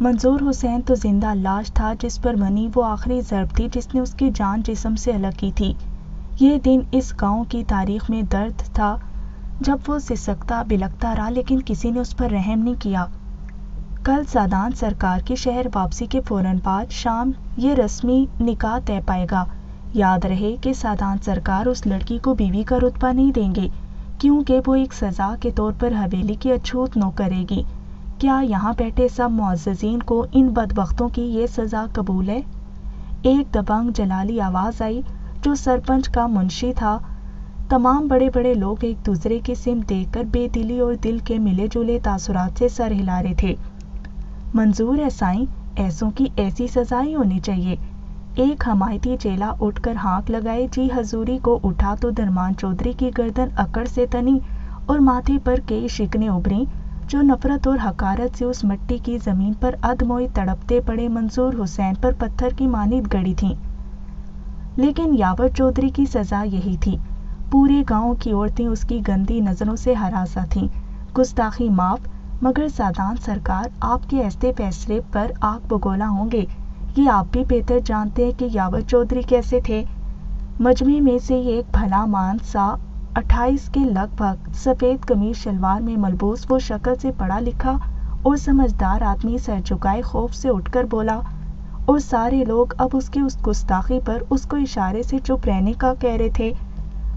منظور حسین تو زندہ لاش تھا جس پر بنی وہ آخری ضرب تھی جس نے اس کی جان جسم سے الگ کی تھی۔ یہ دن اس گاؤں کی تاریخ میں درد تھا جب وہ سسکتا بلکتا رہا لیکن کسی نے اس پر رحم نہیں کیا۔ کل سادان سرکار کی شہر واپسی کے فوراً بعد شام یہ رسمی نکاح طے پائے گا۔ یاد رہے کہ سادان سرکار اس لڑکی کو بیوی کا رتبہ نہیں دیں گے کیونکہ وہ ایک سزا کے طور پر حویلی کی اچھوت نو کرے گی۔ کیا یہاں بیٹھے سب معززین کو ان بدبختوں کی یہ سزا قبول ہے؟ ایک دبنگ جلالی آواز آئی جو سرپنچ کا منشی تھا۔ تمام بڑے بڑے لوگ ایک دوسرے کی سمت دیکھ کر بے دلی اور دل کے ملے جلے تاثرات سے سر ہلا رہے تھے۔ منظور ہے سائیں، ایسوں کی ایسی سزائیں ہونی چاہیے۔ ایک حمایتی چیلا اٹھ کر ہانک لگائے، جی حضوری کو اٹھا تو درمان چودھری کی گردن اکڑ سے تنی اور ماتھے پر کئی شکنیں ابھریں جو نفرت اور حقارت سے اس مٹی کی زمین پر ادموئی تڑپتے پڑے منظور حسین پر پتھر کی مانند گڑی تھیں۔ لیکن یاور چودھری کی سزا یہی تھی۔ پورے گاؤں کی عورتیں اس کی گندی نظروں سے ہراساں تھیں۔ گستاخی معاف، مگر سادان سرکار آپ کے ایسے فیصلے پر آگ بگولا ہوں گے۔ یہ آپ بھی بہتر جانتے ہیں کہ یاور چودھری کیسے تھے۔ مجمع میں سے ایک بھلا ماند سا 28 کے لگ بھگ سفید قمیص شلوار میں ملبوس وہ شکل سے پڑھا لکھا اور سمجھدار آدمی سر جھکائے خوف سے اٹھ کر بولا، اور سارے لوگ اب اس کی اس گستاخی پر اس کو اشارے سے چپ رہنے کا کہہ رہے تھے،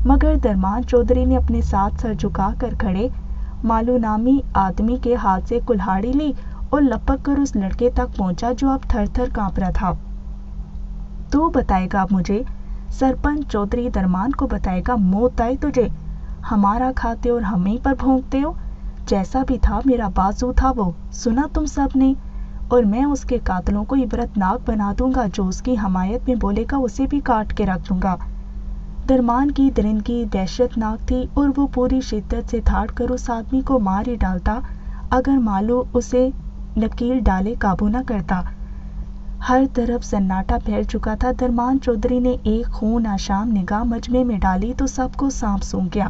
مگر درمان چودھری نے اپنے ساتھ سر جھکا کر کھڑے مالو نامی آدمی کے ہاتھ سے کلہاڑی لی اور لپک کر اس لڑکے تک پہنچا جو اب تھر تھر کانپ رہا تھا۔ تو بتائے گا مجھے؟ سرپنچ چودھری درمان کو بتائے گا؟ موت آئے تجھے، ہمارا کھاتے اور ہمیں پر بھونکتے ہو؟ جیسا بھی تھا میرا بازو تھا وہ، سنا تم سب نے، اور میں اس کے قاتلوں کو عبرت ناک بنا دوں گا، جو اس کی حمایت میں بولے گا اسے بھی کاٹ کے رکھ دوں گا۔ درمان کی درندگی دہشت ناک تھی اور وہ پوری شدت سے دھاڑ کر اس آدمی کو مار ہی ڈالتا اگر مالو اسے نکیل ڈالے قابو نہ کرتا۔ ہر طرف سناٹا پھیل چکا تھا۔ درمان چودھری نے ایک خون آشام نگاہ مجمع میں ڈالی تو سب کو سانپ سونگھ گیا،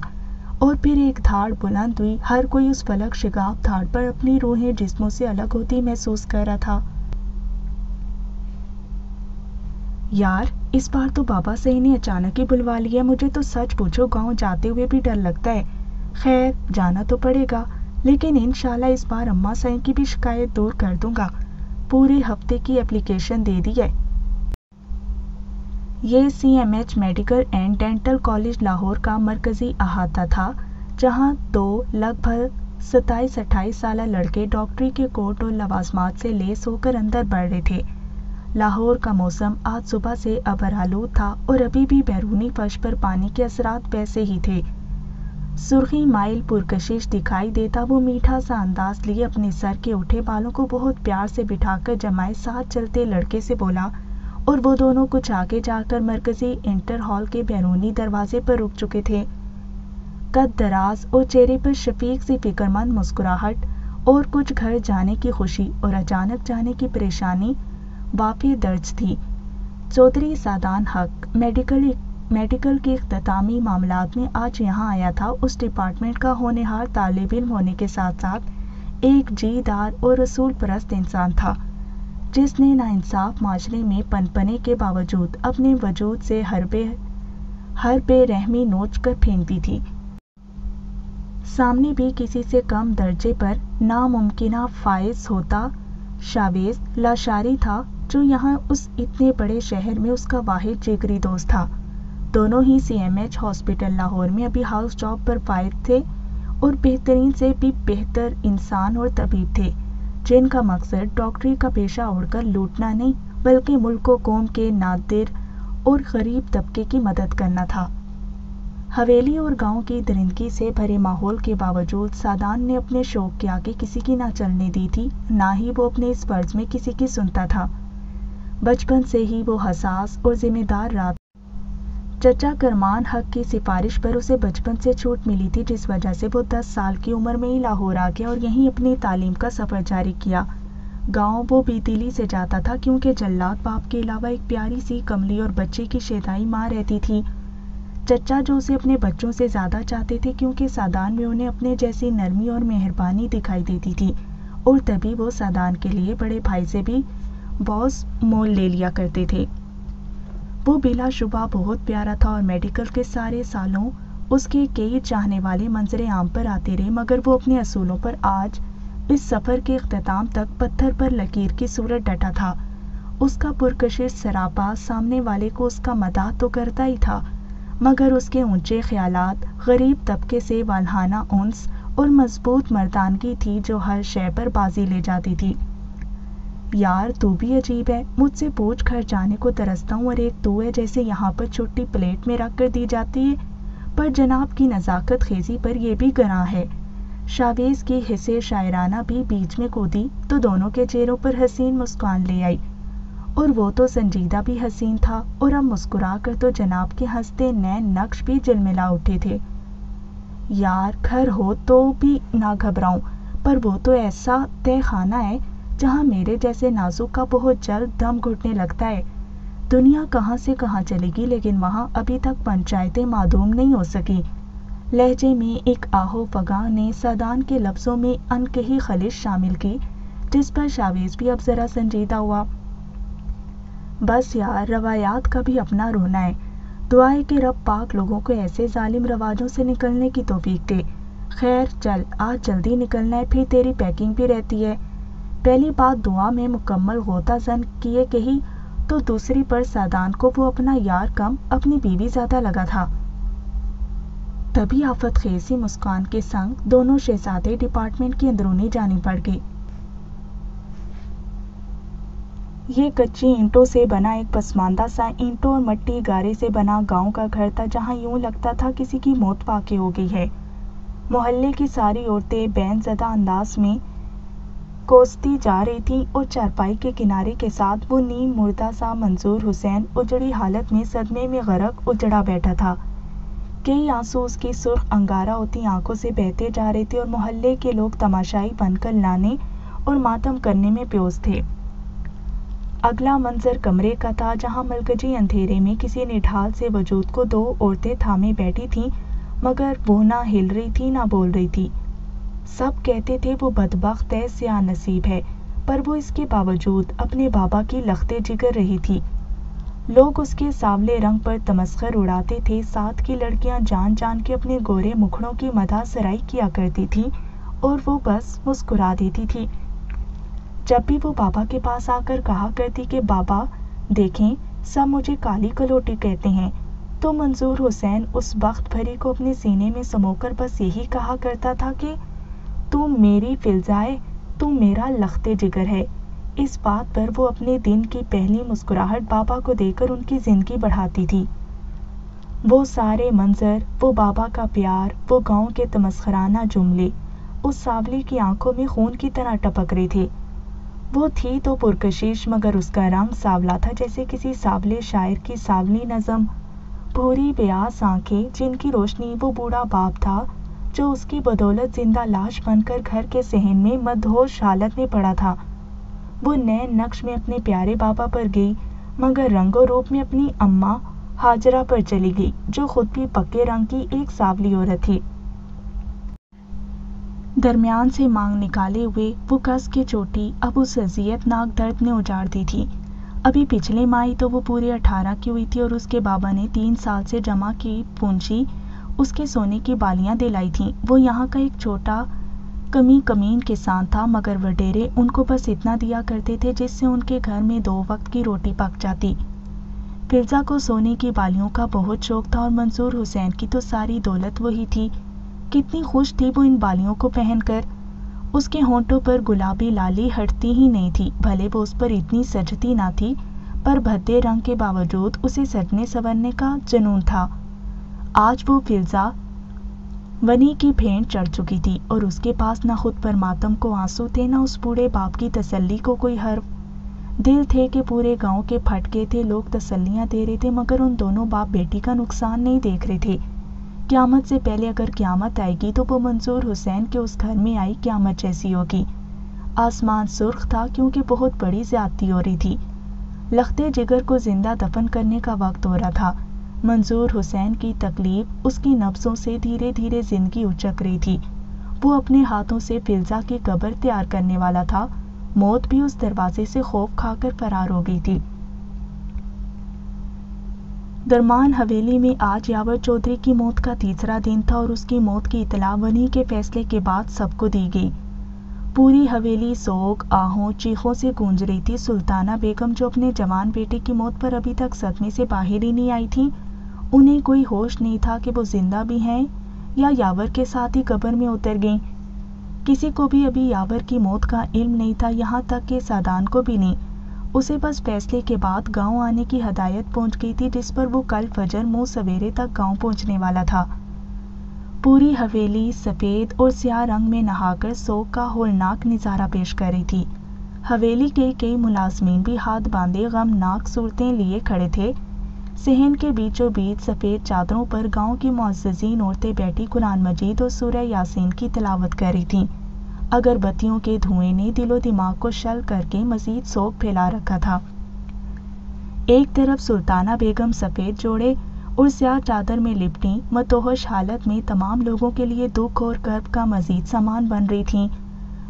اور پھر ایک دھاڑ بلند ہوئی۔ ہر کوئی اس فلک شگاف دھاڑ پر اپنی روحیں جسموں سے الگ ہوتی محسوس کر رہا تھا۔ یار، اس بار تو بابا صاحب نے اچانک ہی بلوا لیا، مجھے تو سچ پوچھو گاؤں جاتے ہوئے بھی ڈر لگتا ہے۔ خیر، جانا تو پڑے گا، لیکن انشاءاللہ اس بار اماں صاحب کی بھی شکایت دور کر دوں گا۔ پورے ہفتے کی اپلیکیشن دے دی ہے۔ یہ CMH medical and dental college Lahore کا مرکزی احاطہ تھا، جہاں دو لگ بھگ 27-28 سالہ لڑکے ڈاکٹری کے کوٹ اور لوازمات سے لیس ہو کر اندر بڑھ رہے تھے۔ لاہور کا موسم آج صبح سے ابرآلود تھا اور ابھی بھی بیرونی فرش پر پانی کے اثرات ویسے ہی تھے۔ سرخی مائل پرکشش دکھائی دیتا وہ میٹھا سا انداز لیے اپنے سر کے اٹھے بالوں کو بہت پیار سے بٹھا کر جمائے ساتھ چلتے لڑکے سے بولا، اور وہ دونوں کچھ آگے جا کر مرکزی انٹر ہال کے بیرونی دروازے پر رک چکے تھے۔ قد دراز اور چہرے پر شفیق سی فکرمند مسکراہٹ، اور کچھ گھر جانے کی خوشی اور اچانک جانے کی پریشانی واقع درج تھی۔ چودھری سادان حق میڈیکل کے اختتامی معاملات میں آج یہاں آیا تھا۔ اس ڈپارٹمنٹ کا ہونہار طالب علم ہونے کے ساتھ ساتھ ایک جی دار اور اصول پرست انسان تھا، جس نے ناانصاف معاشرے میں پنپنے کے باوجود اپنے وجود سے ہر بے رحمی نوچ کر پھینک دی تھی۔ سامنے بھی کسی سے کم درجے پر ناممکنہ فائز ہوتا شاویز لاشاری تھا، جو یہاں اس اتنے بڑے شہر میں اس کا واحد جگری دوست تھا۔ دونوں ہی CMH ہاسپٹل لاہور میں ابھی ہاؤس جاب پر فائز تھے، اور بہترین سے بھی بہتر انسان اور طبیب تھے، جن کا مقصد ڈاکٹری کا پیشہ اوڑھ کر لوٹنا نہیں بلکہ ملک و قوم کے نادر اور غریب طبقے کی مدد کرنا تھا۔ حویلی اور گاؤں کی درندگی سے بھرے ماحول کے باوجود سادان نے اپنے شوق کے آگے کسی کی نہ چلنے دی تھی، نہ ہی وہ اپنے اس فرض میں کسی کی سنتا تھا۔ بچپن سے ہی وہ حساس اور ذمہ دار رہا۔ چچا کرمان حق کی سفارش پر اسے بچپن سے چھوٹ ملی تھی، جس وجہ سے وہ 10 سال کی عمر میں ہی لاہور آ گیا اور یہیں اپنی تعلیم کا سفر جاری کیا۔ گاؤں وہ بے دلی سے جاتا تھا کیونکہ جلاد باپ کے علاوہ ایک پیاری سی کملی اور بچے کی شیدائی ماں رہتی تھی۔ چچا جو اسے اپنے بچوں سے زیادہ چاہتے تھے کیونکہ سادان میں انہیں اپنے جیسی نرمی اور مہربانی دکھائی دیتی تھی، اور تبھی وہ سادان کے لیے بڑے بھائی سے بھی بوس مول لے لیا کرتے تھے۔ وہ بلا شبہ بہت پیارا تھا اور میڈیکل کے سارے سالوں اس کے کئی چاہنے والے منظر عام پر آتے رہے، مگر وہ اپنے اصولوں پر آج اس سفر کے اختتام تک پتھر پر لکیر کی صورت ڈٹا تھا۔ اس کا پرکشش سراپا سامنے والے کو اس کا مداح تو کرتا ہی تھا، مگر اس کے اونچے خیالات غریب طبقے سے والہانہ انس اور مضبوط مردانگی تھی جو ہر شے پر بازی لے جاتی تھی۔ یار تو بھی عجیب ہے، مجھ سے پوچھ کر جانے کو ترستا ہوں اور ایک تو ہے جیسے یہاں پر چھٹی پلیٹ میں رکھ کر دی جاتی ہے، پر جناب کی نزاکت خیزی پر یہ بھی گراں ہے۔ شاویز کی حسے شاعرانہ بھی بیچ میں کودی تو دونوں کے چہروں پر حسین مسکان لے آئی، اور وہ تو سنجیدہ بھی حسین تھا، اور اب مسکرا کر تو جناب کے ہنستے نین نقش بھی جلملا اٹھے تھے۔ یار گھر ہو تو بھی نہ گھبراؤں، پر وہ تو ایسا تہ خانہ ہے جہاں میرے جیسے نازک کا بہت جلد دم گھٹنے لگتا ہے۔ دنیا کہاں سے کہاں چلے گی، لیکن وہاں ابھی تک پنچایتیں معدوم نہیں ہو سکی۔ لہجے میں ایک آہو فغاں نے سادان کے لفظوں میں انکہی خلش شامل کی، جس پر شاویز بھی اب ذرا سنجیدہ ہوا۔ بس یار، روایات کا بھی اپنا رونا ہے، دعا ہے کہ رب پاک لوگوں کو ایسے ظالم رواجوں سے نکلنے کی توفیق دے۔ خیر چل، آج جلدی نکلنا ہے، پھر تیری پیکنگ بھی رہتی ہے۔ پہلی بات دعا میں مکمل غوطہ زن کیے کہی تو دوسری پر سادان کو وہ اپنا یار کم اپنی بیوی زیادہ لگا تھا۔ تبھی آفت خیز سی مسکان کے سنگ دونوں شہزادے ڈپارٹمنٹ کی اندرونی جانب بڑھ گئے۔ یہ کچی اینٹوں سے بنا ایک پسماندہ سا اینٹوں اور مٹی گارے سے بنا گاؤں کا گھر تھا، جہاں یوں لگتا تھا کسی کی موت واقع ہو گئی ہے۔ محلے کی ساری عورتیں بین زدہ انداز میں کوستی جا رہی تھیں، اور چارپائی کے کنارے کے ساتھ وہ نیم مردہ سا منظور حسین اجڑی حالت میں صدمے میں غرق اجڑا بیٹھا تھا۔ کئی آنسو اس کی سرخ انگارہ ہوتی آنکھوں سے بہتے جا رہے تھے، اور محلے کے لوگ تماشائی بن کر لانے اور ماتم کرنے میں پیوست تھے۔ اگلا منظر کمرے کا تھا، جہاں ملگجی اندھیرے میں کسی نڈھال سے وجود کو دو عورتیں تھامے بیٹھی تھیں، مگر وہ نہ ہل رہی تھی نہ بول رہی تھی۔ سب کہتے تھے وہ بدبخت ہے، سیاہ نصیب ہے، پر وہ اس کے باوجود اپنے بابا کی لختے جگر رہی تھی۔ لوگ اس کے سانولے رنگ پر تمسخر اڑاتے تھے، ساتھ کی لڑکیاں جان جان کے اپنے گورے مکھڑوں کی مدح سرائی کیا کرتی تھیں، اور وہ بس مسکرا دیتی تھی۔ جب بھی وہ بابا کے پاس آ کر کہا کرتی کہ بابا دیکھیں سب مجھے کالی کلوٹی کہتے ہیں، تو منظور حسین اس بخت بھری کو اپنے سینے میں سمو کر بس یہی کہا کرتا تھا کہ تو میری فلزا ہے، تو میرا لختے جگر ہے۔ اس بات پر وہ اپنے دن کی پہلی مسکراہٹ بابا کو دے کر ان کی زندگی بڑھاتی تھی۔ وہ سارے منظر، وہ بابا کا پیار، وہ گاؤں کے تمسخرانہ جملے اس سانولی کی آنکھوں میں خون کی طرح ٹپک رہے تھے۔ وہ تھی تو پرکشش، مگر اس کا رنگ سانولا تھا جیسے کسی سانولے شاعر کی سانولی نظم۔ بھوری بیاس آنکھیں، جن کی روشنی وہ بوڑھا باپ تھا جو اس کی بدولت زندہ لاش بن کر گھر کے صحن میں مدہوش حالت میں پڑا تھا۔ وہ نین نقش میں اپنے پیارے بابا پر گئی، مگر رنگ و روپ میں اپنی اماں ہاجرہ پر چلی گئی، جو خود بھی پکے رنگ کی ایک سانولی عورت تھی۔ درمیان سے مانگ نکالے ہوئے وہ کس کے چوٹی اب اس اذیت ناک درد نے اجاڑ دی تھی۔ ابھی پچھلے ماہ تو وہ پورے 18 کی ہوئی تھی، اور اس کے بابا نے 3 سال سے جمع کی پونجی اس کے سونے کی بالیاں دلائی تھیں۔ وہ یہاں کا ایک چھوٹا کمین کسان تھا، مگر وڈیرے ان کو بس اتنا دیا کرتے تھے جس سے ان کے گھر میں 2 وقت کی روٹی پک جاتی۔ فلزا کو سونے کی بالیوں کا بہت شوق تھا، اور منظور حسین کی تو ساری دولت وہی تھی۔ کتنی خوش تھی وہ ان بالیوں کو پہن کر۔ اس کے ہونٹوں پر گلابی لالی ہٹتی ہی نہیں تھی، بھلے وہ اس پر اتنی سجتی نہ تھی، پر بھدے رنگ کے باوجود اسے سجنے سنورنے کا جنون تھا۔ آج وہ فلزا ونی کی بھینٹ چڑھ چکی تھی، اور اس کے پاس نہ خود پر ماتم کو آنسو تھے، نہ اس بوڑھے باپ کی تسلی کو کوئی حرف۔ دل تھے کہ پورے گاؤں کے پھٹکے تھے، لوگ تسلیاں دے رہے تھے، مگر ان دونوں باپ بیٹی کا نقصان نہیں دیکھ رہے تھے۔ قیامت سے پہلے اگر قیامت آئے گی تو وہ منظور حسین کے اس گھر میں آئی قیامت جیسی ہوگی۔ آسمان سرخ تھا کیونکہ بہت بڑی زیادتی ہو رہی تھی۔ لختے جگر کو زندہ دفن کرنے کا وقت ہو رہا تھا۔ منظور حسین کی تکلیف اس کی نبضوں سے دھیرے دھیرے زندگی اچک رہی تھی۔ وہ اپنے ہاتھوں سے فلزا کی قبر تیار کرنے والا تھا، موت بھی اس دروازے سے خوف کھا کر فرار ہو گئی تھی۔ درمان حویلی میں آج یاور چودھری کی موت کا تیسرا دن تھا اور اس کی موت کی اطلاع ونی کے فیصلے کے بعد سب کو دی گئی۔ پوری حویلی سوگ، آہوں، چیخوں سے گونج رہی تھی۔ سلطانہ بیگم جو اپنے جوان بیٹے کی موت پر ابھی تک صدمے سے باہر ہی نہیں آئی تھیں، انہیں کوئی ہوش نہیں تھا کہ وہ زندہ بھی ہیں یا یاور کے ساتھ ہی قبر میں اتر گئیں۔ کسی کو بھی ابھی یاور کی موت کا علم نہیں تھا، یہاں تک کہ سادان کو بھی نہیں۔ اسے بس فیصلے کے بعد گاؤں آنے کی ہدایت پہنچ گئی تھی، جس پر وہ کل فجر منہ سویرے تک گاؤں پہنچنے والا تھا۔ پوری حویلی سفید اور سیاہ رنگ میں نہا کر سوگ کا ہولناک نظارہ پیش کر رہی تھی۔ حویلی کے کئی ملازمین بھی ہاتھ باندھے غمناک صورتیں لیے کھڑے تھے۔ صحن کے بیچوں بیچ سفید چادروں پر گاؤں کی معززین عورتیں بیٹھی قرآن مجید اور سورہ یاسین کی تلاوت کر رہی تھیں۔ اگربتیوں کے دھوئیں نے دل و دماغ کو شل کر کے مزید سوگ پھیلا رکھا تھا۔ ایک طرف سلطانہ بیگم سفید جوڑے اور سیاہ چادر میں لپٹی مدہوش حالت میں تمام لوگوں کے لیے دکھ اور کرب کا مزید سامان بن رہی تھیں۔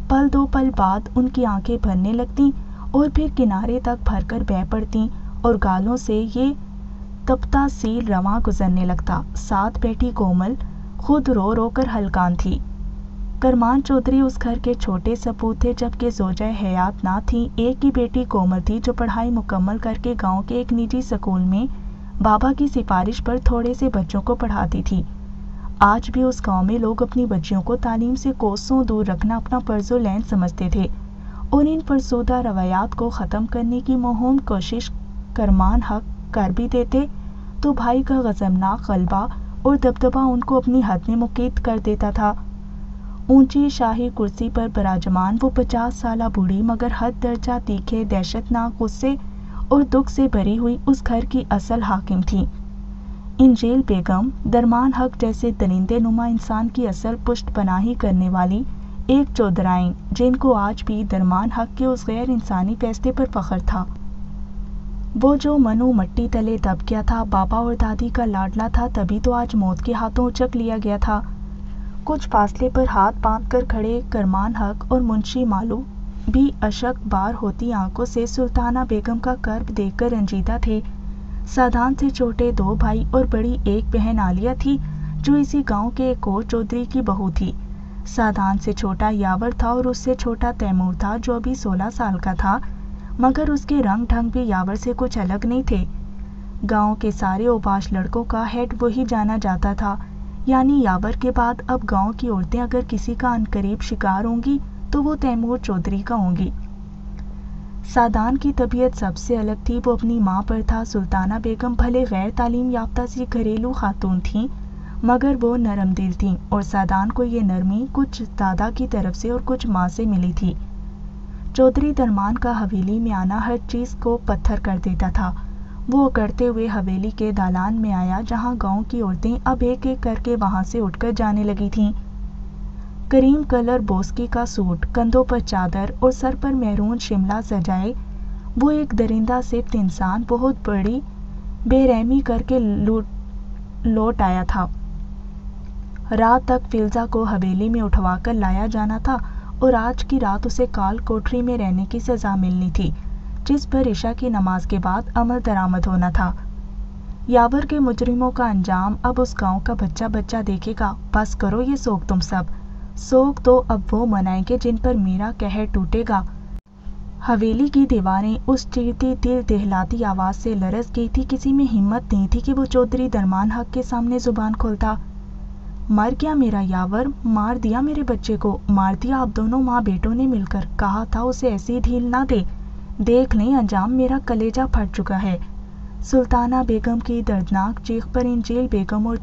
پل دو پل بعد ان کی آنکھیں بھرنے لگتیں اور پھر کنارے تک بھر کر بہہ پڑتیں اور گالوں سے یہ تپتا سیل رواں گزرنے لگتا۔ ساتھ بیٹھی کومل خود رو رو کر ہلکان تھی۔ کرمان چودھری اس گھر کے چھوٹے سپوت تھے، جبکہ زوجہ حیات نہ تھیں۔ ایک ہی بیٹی کومل تھی جو پڑھائی مکمل کر کے گاؤں کے ایک نجی اسکول میں بابا کی سفارش پر تھوڑے سے بچوں کو پڑھاتی تھی۔ آج بھی اس گاؤں میں لوگ اپنی بچیوں کو تعلیم سے کوسوں دور رکھنا اپنا فرض العین سمجھتے تھے اور ان فرسودہ روایات کو ختم کرنے کی مہم کوشش کرمان حق کر بھی دیتے تو بھائی کا غضبناک غلبہ اور دبدبہ ان کو اپنی حد میں مقید کر دیتا تھا۔ اونچی شاہی کرسی پر براجمان وہ 50 سالہ بوڑھی مگر حد درجہ تیکھے دہشتناک غصے اور دکھ سے بھری ہوئی اس گھر کی اصل حاکم تھی۔ انجیل بیگم درمان حق جیسے درندے نما انسان کی اصل پشت پناہی کرنے والی ایک چودرائن، جن کو آج بھی درمان حق کے اس غیر انسانی فیصلے پر فخر تھا۔ وہ جو منو مٹی تلے دب گیا تھا، بابا اور دادی کا لاڈلا تھا، تبھی تو آج موت کے ہاتھوں اچک لیا گیا تھا۔ کچھ فاصلے پر ہاتھ باندھ کر کھڑے کرمان حق اور منشی مالو بھی اشک بار ہوتی آنکھوں سے سلطانہ بیگم کا کرب دیکھ کر رنجیدہ تھے۔ سادان سے چھوٹے 2 بھائی اور بڑی ایک بہن عالیہ تھی، جو اسی گاؤں کے ایک اور چودھری کی بہو تھی۔ سادان سے چھوٹا یاور تھا اور اس سے چھوٹا تیمور تھا، جو ابھی 16 سال کا تھا، مگر اس کے رنگ ڈھنگ بھی یاور سے کچھ الگ نہیں تھے۔ گاؤں کے سارے اوباش لڑکوں کا ہیڈ وہی جانا جاتا تھا، یعنی یاور کے بعد اب گاؤں کی عورتیں اگر کسی کا عنقریب شکار ہوں گی تو وہ تیمور چودھری کا ہوں گی۔ سادان کی طبیعت سب سے الگ تھی، وہ اپنی ماں پر تھا۔ سلطانہ بیگم بھلے غیر تعلیم یافتہ سی گھریلو خاتون تھیں، مگر وہ نرم دل تھیں اور سادان کو یہ نرمی کچھ دادا کی طرف سے اور کچھ ماں سے ملی تھی۔ چودھری درمان کا حویلی میں آنا ہر چیز کو پتھر کر دیتا تھا۔ وہ اکڑتے ہوئے حویلی کے دالان میں آیا، جہاں گاؤں کی عورتیں اب ایک ایک کر کے وہاں سے اٹھ کر جانے لگی تھیں۔ کریم کلر بوسکی کا سوٹ، کندھوں پر چادر اور سر پر میرون شملہ سجائے وہ ایک درندہ صفت انسان بہت بڑی بے رحمی کر کے لوٹ آیا تھا۔ رات تک فلزا کو حویلی میں اٹھوا کر لایا جانا تھا اور آج کی رات اسے کال کوٹری میں رہنے کی سزا ملنی تھی، جس پر عشاء کی نماز کے بعد عمل درآمد ہونا تھا۔ یاور کے مجرموں کا انجام اب اس گاؤں کا بچہ بچہ دیکھے گا۔ بس کرو یہ سوگ تم سب، سوگ تو اب وہ منائیں گے جن پر میرا قہر ٹوٹے گا۔ حویلی کی دیواریں اس چیرتی دل دہلاتی آواز سے لرز گئی تھی، کسی میں ہمت نہیں تھی کہ وہ چودھری درمان حق کے سامنے زبان کھولتا۔ مر گیا میرا یاور، مار دیا میرے بچے کو، مار دیا آپ دونوں ماں بیٹوں نے مل کر، کہا تھا اسے ایسی ڈھیل نہ دے، دیکھ لیں انجام، میرا کلیجہ پھٹ چکا ہے۔ سلطانہ بیگم کی دردناک چیخ پر انجیل بیگم اور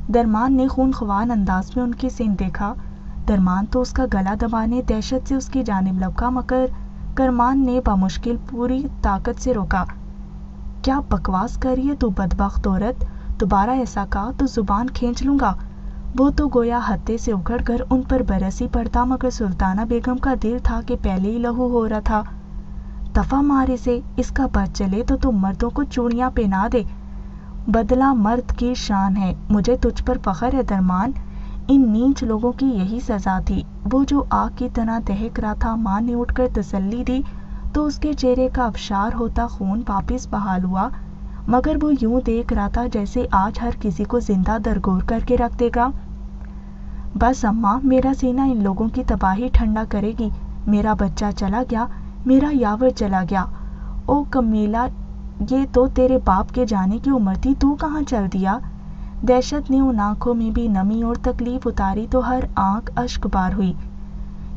درمان نے خونخوار انداز میں ان کی سمت دیکھا۔ درمان تو اس کا گلا دبانے دہشت سے اس کی جانب لپکا، مگر کرمان نے بمشکل پوری طاقت سے روکا۔ کیا بکواس کر رہی ہے تو بدبخت عورت، دوبارہ ایسا کہا تو زبان کھینچ لوں گا۔ وہ تو گویا ہتے سے اکھڑ کر ان پر برس ہی پڑتا، مگر سلطانہ بیگم کا دل تھا کہ پہلے ہی لہو ہو رہا تھا۔ دفع مار اسے، اس کا بس چلے تو تم مردوں کو چوڑیاں پہنا دے، بدلہ مرد کی شان ہے۔ مجھے تجھ پر فخر ہے درمان، ان نیچ لوگوں کی یہی سزا تھی۔ وہ جو آگ کی طرح دہک رہا تھا، ماں نے اٹھ کر تسلی دی تو اس کے چہرے کا ابشار ہوتا خون واپس بحال ہوا، مگر وہ یوں دیکھ رہا تھا جیسے آج ہر کسی کو زندہ درگور کر کے رکھ دے گا۔ بس اماں، میرا سینہ ان لوگوں کی تباہی ٹھنڈا کرے گی۔ میرا بچہ چلا گیا، میرا یاور چلا گیا۔ او کمیلا، یہ تو تیرے باپ کے جانے کی عمر تھی، تو کہاں چل دیا؟ دہشت نے ان آنکھوں میں بھی نمی اور تکلیف اتاری تو ہر آنکھ اشک بار ہوئی،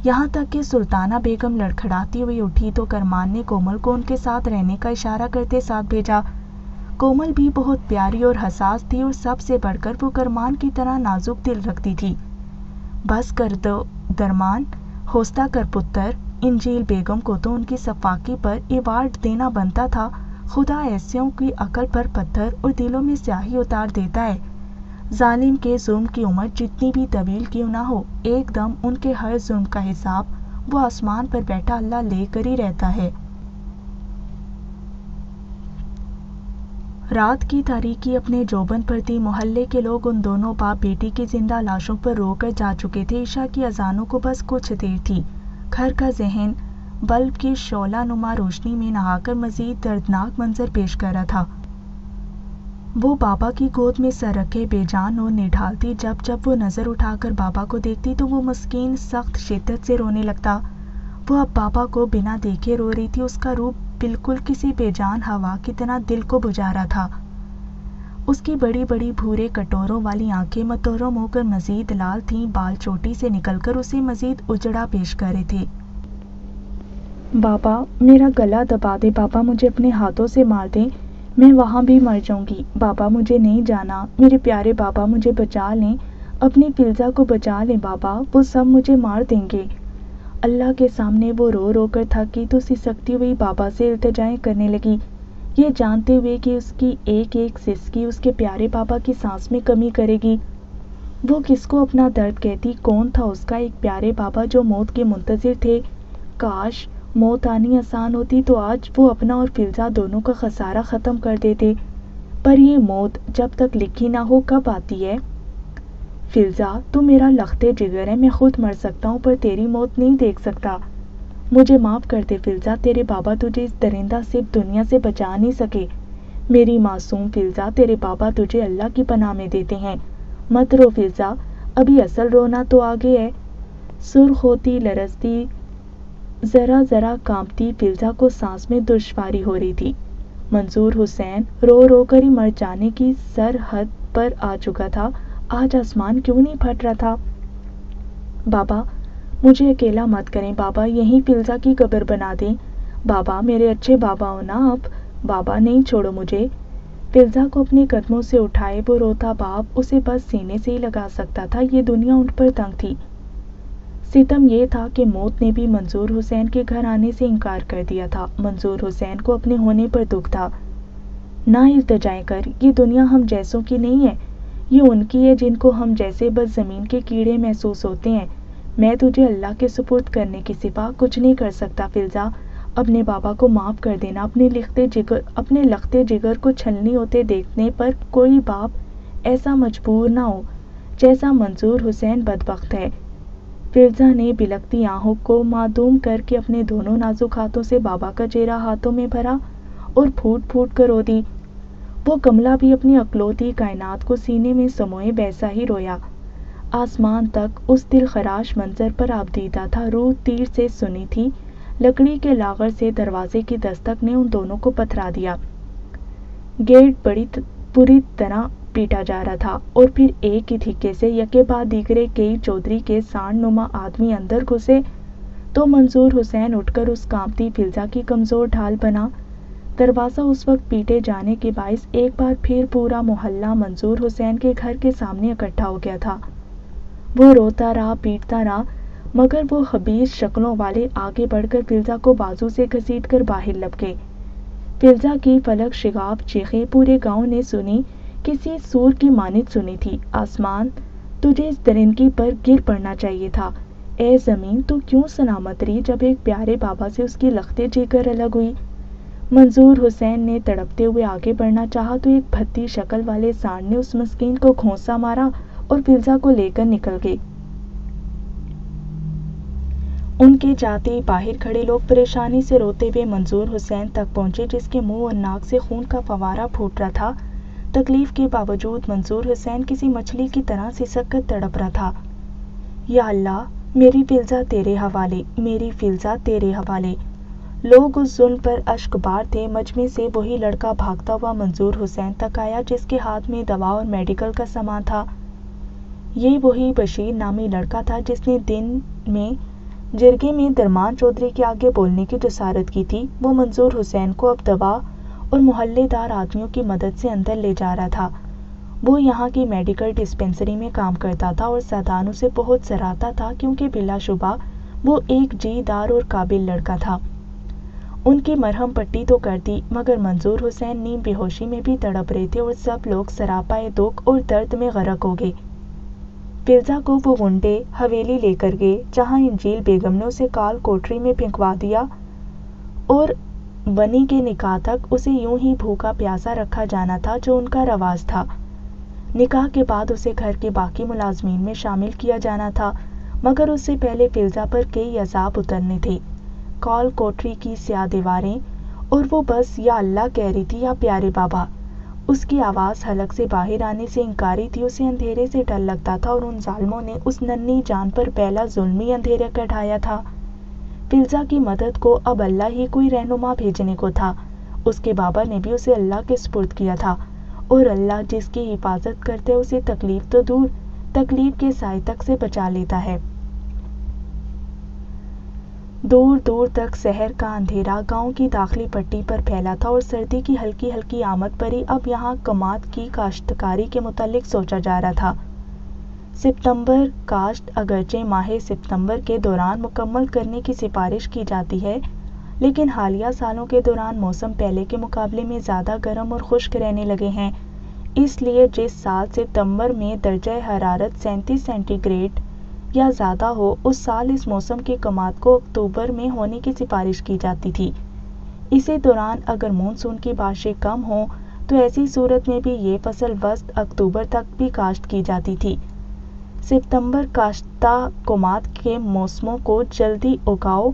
یہاں تک کہ سلطانہ بیگم لڑکھڑاتی ہوئی اٹھی تو کرمان نے کومل کو ان کے ساتھ رہنے کا اشارہ کرتے ساتھ بھیجا۔ کومل بھی بہت پیاری اور حساس تھی اور سب سے بڑھ کر وہ کرمان کی طرح نازک دل رکھتی تھی۔ بس کر دو درمان، ہوستا کر پتر۔ انجیل بیگم کو تو ان کی صفاکی پر ایوارڈ دینا بنتا تھا۔ خدا ایسوں کی عقل پر پتھر اور دلوں میں سیاہی اتار دیتا ہے۔ ظالم کے ظلم کی عمر جتنی بھی طویل کیوں نہ ہو، ایک دم ان کے ہر ظلم کا حساب وہ آسمان پر بیٹھا اللہ لے کر ہی رہتا ہے۔ رات کی تاریکی اپنے جوبن پر تھی۔ محلے کے لوگ ان دونوں باپ بیٹی کی زندہ لاشوں پر رو کر جا چکے تھے۔ عشاء کی اذانوں کو بس کچھ دیر تھی۔ گھر کا ذہن بلب کی شعلہ نما روشنی میں نہا کر مزید دردناک منظر پیش کر رہا تھا۔ وہ بابا کی گود میں سر رکھے بے جان اور نڈھال تھی۔ جب جب وہ نظر اٹھا کر بابا کو دیکھتی تو وہ مسکین سخت شدت سے رونے لگتا۔ وہ اب بابا کو بنا دیکھے رو رہی تھی۔ اس کا روپ بالکل کسی بے جان ہوا کی طرح دل کو بجھا رہا تھا۔ اس کی بڑی بڑی بھورے کٹوروں والی آنکھیں متورم ہو کر مزید لال تھیں، بال چوٹی سے نکل کر اسے مزید اجڑا پیش کر رہے تھے۔ بابا، میرا گلا دبا دے، بابا مجھے اپنے ہاتھوں سے مار دیں، میں وہاں بھی مر جاؤں گی۔ بابا مجھے نہیں جانا، میرے پیارے بابا مجھے بچا لیں، اپنی فلزا کو بچا لیں بابا، وہ سب مجھے مار دیں گے۔ اللہ کے سامنے وہ رو رو کر تھکی تو سسکتی ہوئی بابا سے التجائیں کرنے لگی، یہ جانتے ہوئے کہ اس کی ایک ایک سسکی اس کے پیارے بابا کی سانس میں کمی کرے گی۔ وہ کس کو اپنا درد کہتی؟ کون تھا اس کا ایک پیارے بابا جو موت کے منتظر تھے؟ کاش موت آنی آسان ہوتی تو آج وہ اپنا اور فلزا دونوں کا خسارہ ختم کر دیتے، پر یہ موت جب تک لکھی نہ ہو کب آتی ہے؟ فلزا، تو میرا لختے جگر ہے، میں خود مر سکتا ہوں پر تیری موت نہیں دیکھ سکتا۔ مجھے معاف کر دے فلزا، تیرے بابا تجھے اس درندہ صرف دنیا سے بچا نہیں سکے۔ میری معصوم فلزا، تیرے بابا تجھے اللہ کی پناہ میں دیتے ہیں، مت رو فلزا، ابھی اصل رونا تو آگے ہے۔ سرخ ہوتی، لرزتی، ذرا ذرا کانپتی فلزا کو سانس میں دشواری ہو رہی تھی۔ منظور حسین رو رو کر ہی مر جانے کی سرحد پر آ چکا تھا، آج آسمان کیوں نہیں پھٹ رہا تھا؟ بابا مجھے اکیلا مت کریں، بابا یہیں فلزا کی قبر بنا دیں، بابا میرے اچھے بابا ہو نا اب، بابا نہیں چھوڑو مجھے۔ فلزا کو اپنے قدموں سے اٹھائے وہ روتا باپ اسے بس سینے سے ہی لگا سکتا تھا، یہ دنیا ان پر تنگ تھی۔ ستم یہ تھا کہ موت نے بھی منظور حسین کے گھر آنے سے انکار کر دیا تھا۔ منظور حسین کو اپنے ہونے پر دکھ تھا۔ نہ التجائیں کر، یہ دنیا ہم جیسوں کی نہیں ہے، یہ ان کی ہے جن کو ہم جیسے بس زمین کے کیڑے محسوس ہوتے ہیں۔ میں تجھے اللہ کے سپرد کرنے کے سوا کچھ نہیں کر سکتا فلزا، اپنے بابا کو معاف کر دینا۔ اپنے لختے جگر کو چھلنی ہوتے دیکھنے پر کوئی باپ ایسا مجبور نہ ہو جیسا منظور حسین بدبخت ہے۔ فلزا نے بلکتی آہوں کو معدوم کر کے اپنے دونوں نازک ہاتھوں سے بابا کا چہرہ ہاتھوں میں بھرا اور پھوٹ پھوٹ کر رو دی۔ وہ کملا بھی اپنی اکلوتی کائنات کو سینے میں سموئے ویسا ہی رویا۔ آسمان تک اس دل خراش منظر پر آبدیدہ تھا، روح تیر سے سنی تھی۔ لکڑی کے لاغر سے دروازے کی دستک نے ان دونوں کو پتھرا دیا۔ گیٹ بڑی بری طرح پیٹا جا رہا تھا اور پھر ایک ہی دھکے سے یکے بعد دیگرے کئی چودھری کے سانڈ نما آدمی اندر گھسے تو منظور حسین اٹھ کر اس کانپتی فلزا کی کمزور ڈھال بنا۔ دروازہ اس وقت پیٹے جانے کے باعث ایک بار پھر پورا محلہ منظور حسین کے گھر کے سامنے اکٹھا ہو گیا تھا۔ وہ روتا رہا، پیٹتا رہا، مگر وہ خبیث شکلوں والے آگے بڑھ کر فلزا کو بازو سے گھسیٹ کر باہر لپکے۔ فلزا کی فلک شگاف چیخیں پورے گاؤں نے سنی، کسی سور کی مانند سنی تھی۔ آسمان، تجھے اس درندگی پر گر پڑنا چاہیے تھا۔ اے زمین، تو کیوں سلامت رہی جب ایک پیارے بابا سے اس کی لختے جگر الگ ہوئی؟ منظور حسین نے تڑپتے ہوئے آگے بڑھنا چاہا تو ایک بھدی شکل والے سانڈ نے اس مسکین کو گھونسا مارا اور فلزا کو لے کر نکل گئی۔ ان کے جاتے ہی باہر کھڑے لوگ پریشانی سے روتے ہوئے منظور حسین تک پہنچے، جس کے منہ اور ناک سے خون کا فوارہ پھوٹ رہا تھا۔ تکلیف کے باوجود منظور حسین کسی مچھلی کی طرح سسک کر تڑپ رہا تھا۔ یا اللہ، میری فلزا تیرے حوالے، میری فلزا تیرے حوالے۔ لوگ اس ظلم پر اشک بار تھے۔ مجمع سے وہی لڑکا بھاگتا ہوا منظور حسین تک آیا جس کے ہاتھ میں دوا اور میڈیکل کا سامان تھا۔ یہ وہی بشیر نامی لڑکا تھا جس نے دن میں جرگے میں درمان چودھری کے آگے بولنے کی جسارت کی تھی۔ وہ منظور حسین کو اب دوا اور محلے دار آدمیوں کی مدد سے اندر لے جا رہا تھا۔ وہ یہاں کی میڈیکل ڈسپنسری میں کام کرتا تھا اور سعدان اسے بہت سراہتا تھا کیونکہ بلا شبہ وہ ایک جی دار اور قابل لڑکا تھا۔ ان کی مرہم پٹی تو کر دی، مگر منظور حسین نیم بے ہوشی میں بھی تڑپ رہے تھے اور سب لوگ سراپائے دکھ اور درد میں غرق ہو گئے۔ فلزا کو وہ غنڈے حویلی لے کر گئے جہاں انجیل بیگم نے اسے کال کوٹری میں پھینکوا دیا اور بنی کے نکاح تک اسے یوں ہی بھوکا پیاسا رکھا جانا تھا جو ان کا رواج تھا۔ نکاح کے بعد اسے گھر کے باقی ملازمین میں شامل کیا جانا تھا، مگر اس سے پہلے فلزا پر کئی عذاب اترنے تھے۔ کال کوٹری کی سیاہ دیواریں اور وہ بس یا اللہ کہہ رہی تھی یا پیارے بابا۔ اس کی آواز حلق سے باہر آنے سے انکاری تھی۔ اسے اندھیرے سے ڈر لگتا تھا اور ان ظالموں نے اس ننھی جان پر پہلا ظلمی اندھیرے کا ڈھایا تھا۔ فلزا کی مدد کو اب اللہ ہی کوئی رہنما بھیجنے کو تھا۔ اس کے بابا نے بھی اسے اللہ کے سپرد کیا تھا، اور اللہ جس کی حفاظت کرتا ہے اسے تکلیف تو دور، تکلیف کے سائے تک سے بچا لیتا ہے۔ دور دور تک شہر کا اندھیرا گاؤں کی داخلی پٹی پر پھیلا تھا اور سردی کی ہلکی ہلکی آمد پر ہی اب یہاں کماد کی کاشتکاری کے متعلق سوچا جا رہا تھا۔ ستمبر کاشت اگرچہ ماہ ستمبر کے دوران مکمل کرنے کی سفارش کی جاتی ہے، لیکن حالیہ سالوں کے دوران موسم پہلے کے مقابلے میں زیادہ گرم اور خشک رہنے لگے ہیں۔ اس لیے جس سال ستمبر میں درجہ حرارت 37 سینٹی گریڈ یا زیادہ ہو، اس سال اس موسم کی کماد کو اکتوبر میں ہونے کی سفارش کی جاتی تھی۔ اسی دوران اگر مونسون کی بارشیں کم ہوں تو ایسی صورت میں بھی یہ فصل وسط اکتوبر تک بھی کاشت کی جاتی تھی۔ ستمبر کاشتہ کماد کے موسموں کو جلدی اگاؤ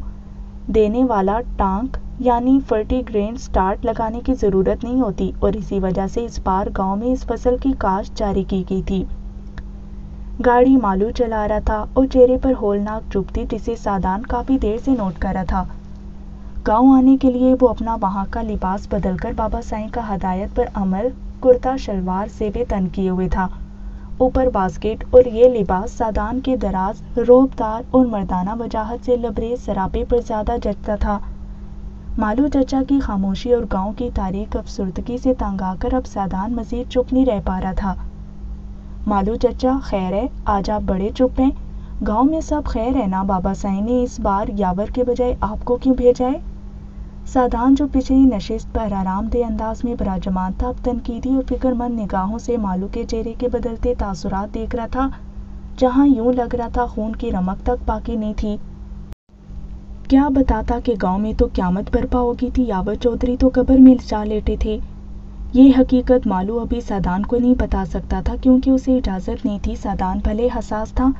دینے والا ٹانک یعنی فرٹی گرین سٹارٹ لگانے کی ضرورت نہیں ہوتی، اور اسی وجہ سے اس بار گاؤں میں اس فصل کی کاشت جاری کی گئی تھی۔ گاڑی مالو چلا رہا تھا اور چہرے پر ہولناک چبھ تھی جسے سعدان کافی دیر سے نوٹ کر رہا تھا۔ گاؤں آنے کے لیے وہ اپنا وہاں کا لباس بدل کر بابا سائیں کا ہدایت پر عمل کرتا شلوار سے تن کیے ہوئے تھا، اوپر باسکٹ، اور یہ لباس سعدان کے دراز روبدار اور مردانہ وجاہت سے لبریز سراپے پر زیادہ جچتا تھا۔ مالو چچا کی خاموشی اور گاؤں کی تاریک افسردگی سے تنگ آ کر اب سعدان مزید چپ نہیں رہ پا رہا تھا۔ مالو چچا، خیر ہے، آج آپ بڑے چپ ہیں۔ گاؤں میں سب خیر ہے نا؟ بابا سائیں نے اس بار یاور کے بجائے آپ کو کیوں بھیجا ہے؟ سعدان جو پچھلی نشست پر آرام دہ انداز میں براجمان تھا، اب تنقیدی اور فکر مند نگاہوں سے مالو کے چہرے کے بدلتے تاثرات دیکھ رہا تھا، جہاں یوں لگ رہا تھا خون کی رمق تک باقی نہیں تھی۔ کیا بتاتا کہ گاؤں میں تو قیامت برپا ہو گئی تھی، یاور چودھری تو قبر میں جا لیٹے تھے۔ یہ حقیقت مالو ابھی سعدان کو نہیں بتا سکتا تھا کیونکہ اسے اجازت نہیں تھی۔ سعدان بھلے حساس تھا،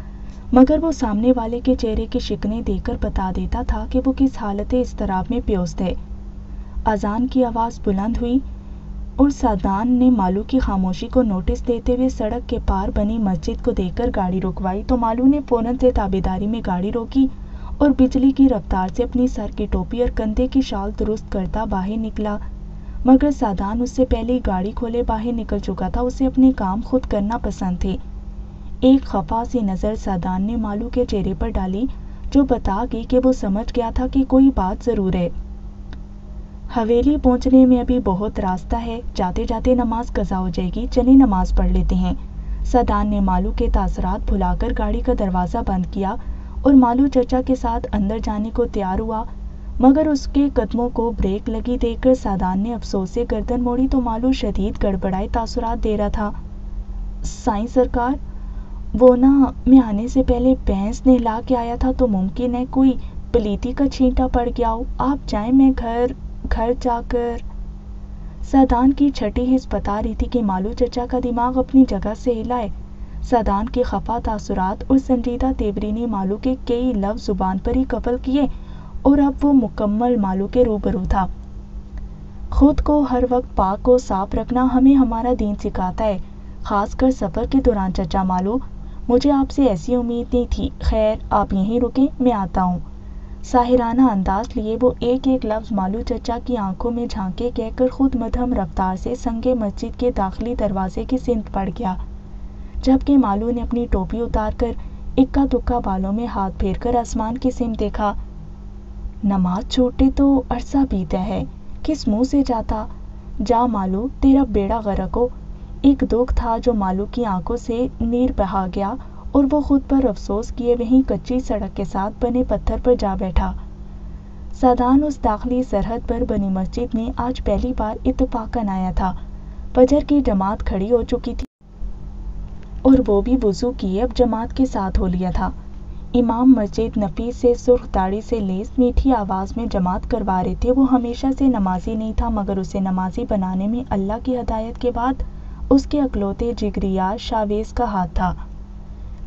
مگر وہ سامنے والے کے چہرے کی شکنیں دیکھ کر بتا دیتا تھا کہ وہ کس حالت اضطراب میں پیوست ہے۔ اذان کی آواز بلند ہوئی اور سعدان نے مالو کی خاموشی کو نوٹس دیتے ہوئے سڑک کے پار بنی مسجد کو دیکھ کر گاڑی رکوائی تو مالو نے فوراً سے تابعداری میں گاڑی روکی اور بجلی کی رفتار سے اپنی سر کی ٹوپی اور کندھے کی شال درست کرتا باہر نکلا، مگر سعدان اس سے پہلے ہی گاڑی کھولے باہر نکل چکا تھا۔ اسے اپنے کام خود کرنا پسند تھے۔ ایک خفا سی نظر سعدان نے مالو کے چہرے پر ڈالی جو بتا گئی کہ وہ سمجھ گیا تھا کہ کوئی بات ضرور ہے۔ حویلی پہنچنے میں ابھی بہت راستہ ہے، جاتے جاتے نماز قضا ہو جائے گی، چلیں نماز پڑھ لیتے ہیں۔ سعدان نے مالو کے تاثرات بھلا کر گاڑی کا دروازہ بند کیا اور مالو چچا کے ساتھ اندر جانے کو تیار ہوا، مگر اس کے قدموں کو بریک لگی دیکھ کر سعدان نے افسوس سے گردن موڑی تو مالو شدید گڑبڑائے تاثرات دے رہا تھا۔ سائیں سرکار، وہ نا، میں آنے سے پہلے بھینس نہلا کے آیا تھا تو ممکن ہے کوئی پلیتی کا چھینٹا پڑ گیا ہو، آپ جائیں، میں گھر جا کر۔ سعدان کی چھٹی حس بتا رہی تھی کہ مالو چچا کا دماغ اپنی جگہ سے ہلا ہے۔ سادان کے خفا تاثرات اور سنجیدہ تیوری نے مالو کے کئی لفظ زبان پر ہی قفل کیے اور اب وہ مکمل مالو کے روبرو تھا۔ خود کو ہر وقت پاک و صاف رکھنا ہمیں ہمارا دین سکھاتا ہے، خاص کر سفر کے دوران۔ چچا مالو، مجھے آپ سے ایسی امید نہیں تھی، خیر آپ یہیں رکیں، میں آتا ہوں۔ ساحرانہ انداز لیے وہ ایک ایک لفظ مالو چچا کی آنکھوں میں جھانکے کہہ کر خود مدھم رفتار سے سنگ مسجد کے داخلی دروازے کی سمت بڑھ گیا، جبکہ مالو نے اپنی ٹوپی اتار کر اکا دکا بالوں میں ہاتھ پھیر کر آسمان کی سمت دیکھا۔ نماز چھوٹے تو عرصہ بیتا ہے، کس منہ سے جاتا؟ جا مالو، تیرا بیڑا غرق ہو۔ ایک دکھ تھا جو مالو کی آنکھوں سے نیر بہا گیا اور وہ خود پر افسوس کیے وہیں کچی سڑک کے ساتھ بنے پتھر پر جا بیٹھا۔ سادان اس داخلی سرحد پر بنی مسجد میں آج پہلی بار اتفاقاً آیا تھا۔ فجر کی جماعت کھڑی ہو چکی تھی اور وہ بھی وضو کیے اب جماعت کے ساتھ ہو لیا تھا۔ امام مسجد نفیس سے سرخ داڑھی سے لیس میٹھی آواز میں جماعت کروا رہے تھے۔ وہ ہمیشہ سے نمازی نہیں تھا، مگر اسے نمازی بنانے میں اللہ کی ہدایت کے بعد اس کے اکلوتے جگریار شاویز کا ہاتھ تھا،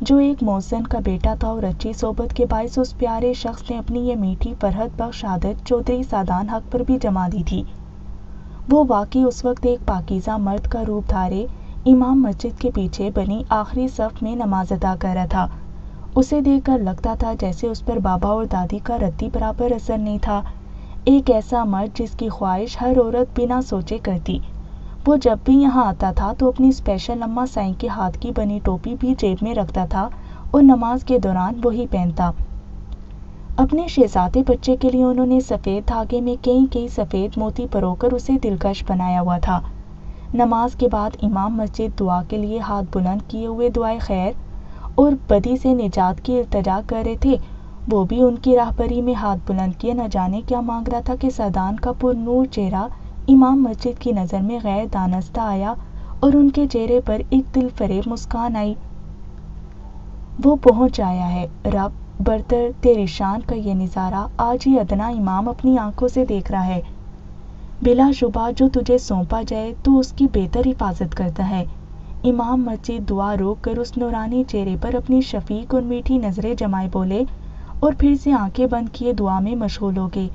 جو ایک مؤذن کا بیٹا تھا، اور اچھی صحبت کے باعث اس پیارے شخص نے اپنی یہ میٹھی فرحت بخش عادت چودھری سادان حق پر بھی جما دی تھی۔ وہ واقعی اس وقت ایک پاکیزہ مرد کا روپ دھارے امام مسجد کے پیچھے بنی آخری صف میں نماز ادا کر رہا تھا۔ اسے دیکھ کر لگتا تھا جیسے اس پر بابا اور دادی کا رتی برابر اثر نہیں تھا، ایک ایسا مرد جس کی خواہش ہر عورت بنا سوچے کرتی۔ وہ جب بھی یہاں آتا تھا تو اپنی اسپیشل اماں سائیں کے ہاتھ کی بنی ٹوپی بھی جیب میں رکھتا تھا اور نماز کے دوران وہی پہنتا۔ اپنے شہزادے بچے کے لیے انہوں نے سفید دھاگے میں کئی سفید موتی پرو کر اسے دلکش بنایا ہوا تھا۔ نماز کے بعد امام مسجد دعا کے لیے ہاتھ بلند کیے ہوئے دعائے خیر اور بدی سے نجات کی التجا کر رہے تھے۔ وہ بھی ان کی راہبری میں ہاتھ بلند کیے نہ جانے کیا مانگ رہا تھا کہ سادان کا پر نور چہرہ امام مسجد کی نظر میں غیر دانستہ آیا اور ان کے چہرے پر ایک دل فریب مسکان آئی۔ وہ پہنچ آیا ہے، رب برتر تیری شان کا یہ نظارہ آج ہی ادنا امام اپنی آنکھوں سے دیکھ رہا ہے۔ بلا شبہ جو تجھے سونپا جائے تو اس کی بہتر حفاظت کرتا ہے۔ امام مسجد دعا روک کر اس نورانی چہرے پر اپنی شفیق اور میٹھی نظریں جمائے بولے اور پھر سے آنکھیں بند کیے دعا میں مشغول ہو گئے۔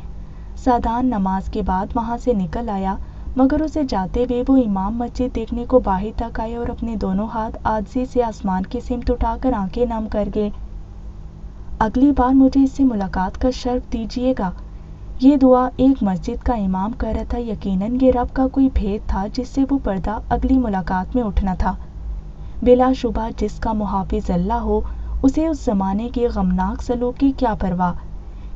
سادان نماز کے بعد وہاں سے نکل آیا، مگر اسے جاتے ہوئے وہ امام مسجد دیکھنے کو باہر تک آئے اور اپنے دونوں ہاتھ عاجزی سے آسمان کی سمت اٹھا کر آنکھیں نم کر گئے۔ اگلی بار مجھے اس سے ملاقات کا شرف دیجیے گا۔ یہ دعا ایک مسجد کا امام کر رہا تھا، یقیناً یہ رب کا کوئی بھید تھا جس سے وہ پردہ اگلی ملاقات میں اٹھنا تھا۔ بلا شبہ جس کا محافظ اللہ ہو اسے اس زمانے کے غمناک سلوک کی کیا پرواہ۔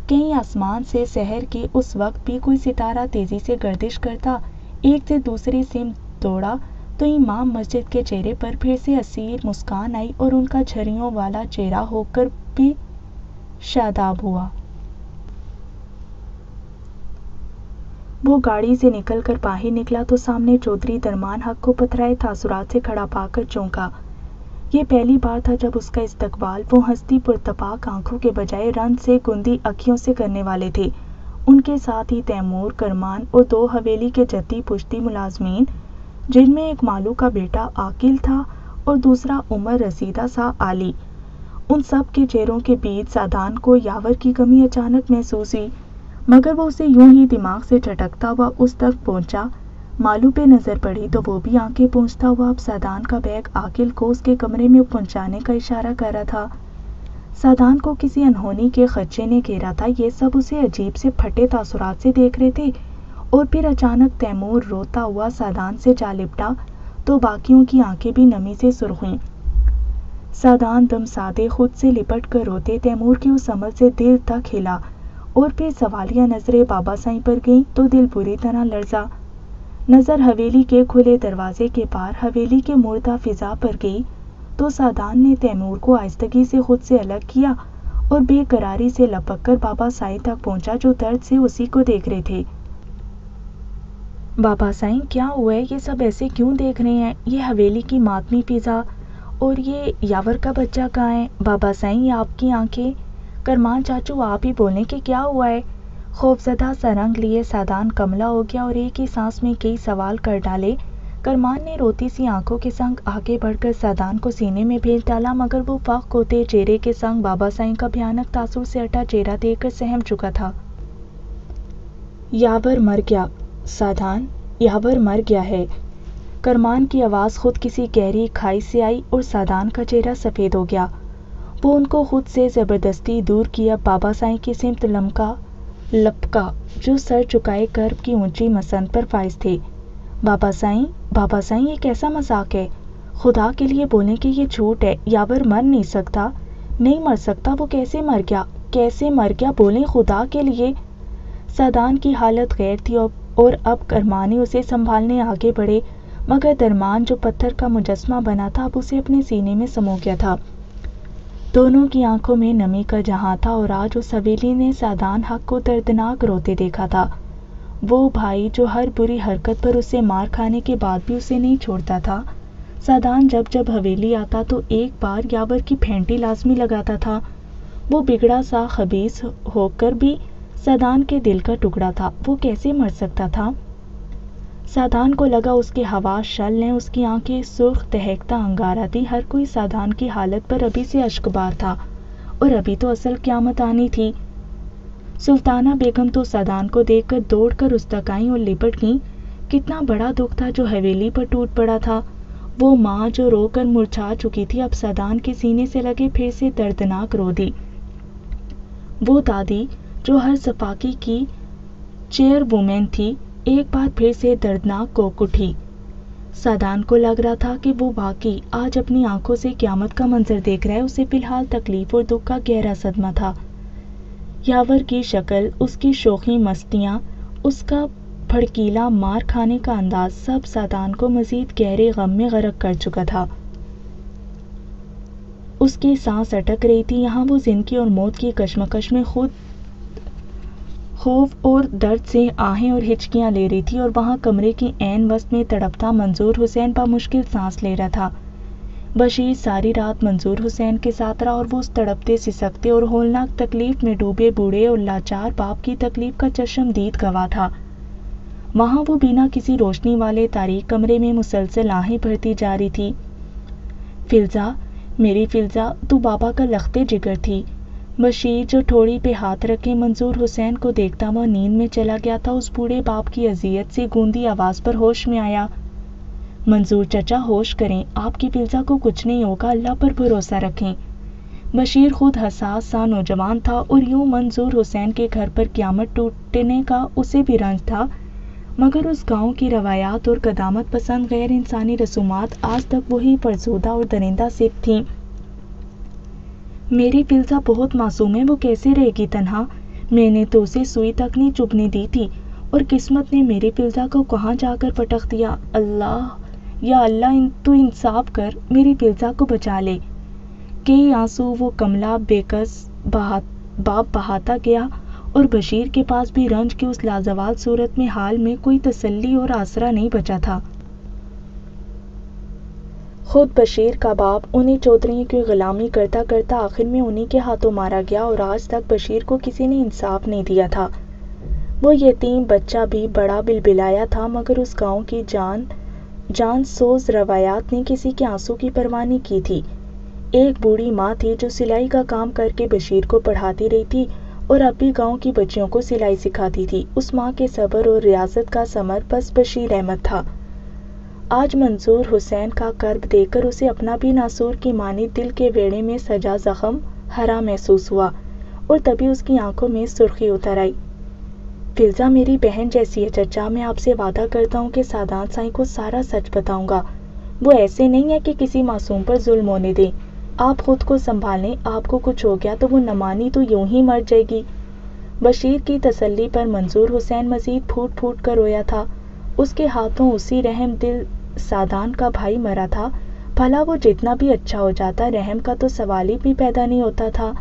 کہیں آسمان سے سحر کے اس وقت بھی کوئی ستارہ تیزی سے گردش کرتا ایک سے دوسری سمت دوڑا تو امام مسجد کے چہرے پر پھر سے حسیر مسکان آئی اور ان کا جھریوں والا چہرہ ہو کر بھی شاداب ہوا۔ وہ گاڑی سے نکل کر باہر نکلا تو سامنے چودھری درمان حق کو پتھرائے تاثرات سے کھڑا پا کر چونکا۔ یہ پہلی بار تھا جب اس کا استقبال وہ ہستی پرتپاک آنکھوں کے بجائے رنج سے گندی اکھیوں سے کرنے والے تھے۔ ان کے ساتھ ہی تیمور، کرمان اور دو حویلی کے جدی پشتی ملازمین، جن میں ایک مالو کا بیٹا عاقل تھا اور دوسرا عمر رسیدہ سا عالی۔ ان سب کے چہروں کے بیچ سادان کو یاور کی کمی اچانک محسوس ہوئی، مگر وہ اسے یوں ہی دماغ سے جھٹکتا ہوا اس تک پہنچا۔ مالو پہ نظر پڑی تو وہ بھی آنکھیں پوچھتا ہوا اب سادان کا بیگ عاقل کو اس کے کمرے میں پہنچانے کا اشارہ کر رہا تھا۔ سادان کو کسی انہونی کے خدشے نے گھیرا تھا، یہ سب اسے عجیب سے پھٹے تاثرات سے دیکھ رہے تھے۔ اور پھر اچانک تیمور روتا ہوا سادان سے جا لپٹا تو باقیوں کی آنکھیں بھی نمی سے سرخ ہوئیں۔ سادان دم سادے خود سے لپٹ کر روتے تیمور کے اس عمل سے دل تک ہلا اور پھر سوالیہ نظریں بابا سائیں پر گئیں تو دل بری طرح لرزا۔ نظر حویلی کے کھلے دروازے کے پار حویلی کے مردہ فضا پر گئی تو سادان نے تیمور کو آہستگی سے خود سے الگ کیا اور بے قراری سے لپک کر بابا سائیں تک پہنچا جو درد سے اسی کو دیکھ رہے تھے۔ بابا سائیں کیا ہوا ہے؟ یہ سب ایسے کیوں دیکھ رہے ہیں؟ یہ حویلی کی ماتمی فضا اور یہ یاور کا بچہ کہاں ہے؟ بابا سائیں یہ آپ کی آنکھیں، کرمان چاچو آپ ہی بولیں کہ کیا ہوا ہے؟ خوفزدہ سا رنگ لیے سادان کملا ہو گیا اور ایک ہی سانس میں کئی سوال کر ڈالے۔ کرمان نے روتی سی آنکھوں کے سنگ آگے بڑھ کر سادان کو سینے میں بھیج ڈالا، مگر وہ فاق ہوتے چہرے کے سنگ بابا سائیں کا بھیانک تاثر سے ہٹا چہرہ دیکھ کر سہم چکا تھا۔ یاور مر گیا سادان، یاور مر گیا ہے۔ کرمان کی آواز خود کسی گہری کھائی سے آئی اور سادان کا چہرہ سفید ہو گیا۔ وہ ان کو خود سے زبردستی دور کیا بابا سائیں کی سمت لپکا جو سر جھکائے کرب کی اونچی مسند پر فائز تھے۔ بابا سائیں یہ کیسا مذاق ہے؟ خدا کے لیے بولیں کہ یہ جھوٹ ہے، یاور مر نہیں سکتا۔ نہیں مر سکتا، وہ کیسے مر گیا بولیں خدا کے لیے۔ سادان کی حالت غیر تھی اور اب کرمانی اسے سنبھالنے آگے بڑھے، مگر درمان جو پتھر کا مجسمہ بنا تھا اب اسے اپنے سینے میں سمو گیا تھا۔ دونوں کی آنکھوں میں نمی کا جہاں تھا اور آج اس حویلی نے سادان حق کو دردناک روتے دیکھا تھا۔ وہ بھائی جو ہر بری حرکت پر اسے مار کھانے کے بعد بھی اسے نہیں چھوڑتا تھا۔ سادان جب حویلی آتا تو ایک بار یاور کی پھینٹی لازمی لگاتا تھا۔ وہ بگڑا سا خبیث ہو کر بھی سادان کے دل کا ٹکڑا تھا، وہ کیسے مر سکتا تھا؟ سادان کو لگا اس کے حواس شل ہیں، اس کی آنکھیں سرخ دہکتا انگارہ تھی، ہر کوئی سادان کی حالت پر ابھی سے اشکبار تھا اور ابھی تو اصل قیامت آنی تھی۔ سلطانہ بیگم تو سادان کو دیکھ کر دوڑ کر اس تک آئیں اور لپٹ گئیں۔ کتنا بڑا دکھ تھا جو حویلی پر ٹوٹ پڑا تھا۔ وہ ماں جو رو کر مرجھا چکی تھی اب سادان کے سینے سے لگے پھر سے دردناک رو دی۔ وہ دادی جو ہر صفاقی کی چیئر وومن تھی ایک بار پھر سے دردناک کوک اٹھی۔ سادان کو لگ رہا تھا کہ وہ واقعی آج اپنی آنکھوں سے قیامت کا منظر دیکھ رہا ہے۔ اسے فی الحال تکلیف اور دکھ کا گہرا صدمہ تھا۔ یاور کی شکل، اس کی شوخی مستیاں، اس کا بھڑکیلا مار کھانے کا انداز سب سادان کو مزید گہرے غم میں غرق کر چکا تھا۔ اس کی سانس اٹک رہی تھی، یہاں وہ زندگی اور موت کی کشمکش میں خود خوف اور درد سے آہیں اور ہچکیاں لے رہی تھی، اور وہاں کمرے کی عین وسط میں تڑپتا منظور حسین بامشکل سانس لے رہا تھا۔ بشیر ساری رات منظور حسین کے ساتھ رہا اور وہ اس تڑپتے سسکتے اور ہولناک تکلیف میں ڈوبے بوڑھے اور لاچار باپ کی تکلیف کا چشم دید گواہ تھا۔ وہاں وہ بنا کسی روشنی والے تاریک کمرے میں مسلسل آہیں بھرتی جا رہی تھی۔ فلزا، میری فلزا، تو بابا کا لخت جگر تھی۔ بشیر جو ٹھوڑی پہ ہاتھ رکھے منظور حسین کو دیکھتا ہوا نیند میں چلا گیا تھا، اس بوڑھے باپ کی اذیت سے گونگی آواز پر ہوش میں آیا۔ منظور چچا ہوش کریں، آپ کی فلزا کو کچھ نہیں ہوگا، اللہ پر بھروسہ رکھیں۔ بشیر خود حساس سا نوجوان تھا اور یوں منظور حسین کے گھر پر قیامت ٹوٹنے کا اسے بھی رنج تھا، مگر اس گاؤں کی روایات اور قدامت پسند غیر انسانی رسومات آج تک وہی فرسودہ اور درندہ صفت تھیں۔ میری فلزا بہت معصوم ہے، وہ کیسے رہے گی تنہا؟ میں نے تو اسے سوئی تک نہیں چبھنے دی تھی اور قسمت نے میری فلزا کو کہاں جا کر پٹخ دیا۔ اللہ، یا اللہ، تو انصاف کر، میری فلزا کو بچا لے۔ کئی آنسو وہ کملا بےکس باپ بہاتا گیا اور بشیر کے پاس بھی رنج کی اس لازوال صورت میں حال میں کوئی تسلی اور آسرا نہیں بچا تھا۔ خود بشیر کا باپ انہیں چودھریوں کی غلامی کرتا کرتا آخر میں انہیں کے ہاتھوں مارا گیا اور آج تک بشیر کو کسی نے انصاف نہیں دیا تھا۔ وہ یتیم بچہ بھی بڑا بلبلایا تھا، مگر اس گاؤں کی جان سوز روایات نے کسی کے آنسو کی پرواہ نہیں کی تھی۔ ایک بوڑھی ماں تھی جو سلائی کا کام کر کے بشیر کو پڑھاتی رہی تھی اور اب بھی گاؤں کی بچیوں کو سلائی سکھاتی تھی۔ اس ماں کے صبر اور ریاضت کا ثمر بس بشیر احمد تھا۔ آج منظور حسین کا کرب دیکھ کر اسے اپنا بھی ناسور کی مانند دل کے ویڑے میں سجا زخم ہرا محسوس ہوا اور تبھی اس کی آنکھوں میں سرخی اتر آئی۔ فلزا میری بہن جیسی ہے چچا، میں آپ سے وعدہ کرتا ہوں کہ سادان سائیں کو سارا سچ بتاؤں گا۔ وہ ایسے نہیں ہے کہ کسی معصوم پر ظلم ہونے دیں۔ آپ خود کو سنبھالیں، آپ کو کچھ ہو گیا تو وہ نہ مانی تو یوں ہی مر جائے گی۔ بشیر کی تسلی پر منظور حسین مزید پھوٹ پھوٹ کر رویا تھا۔ اس کے ہاتھوں اسی رحم دل سادان کا بھائی مرا تھا، بھلا وہ جتنا بھی اچھا ہو جاتا رحم کا تو سوال ہی بھی پیدا نہیں ہوتا تھا۔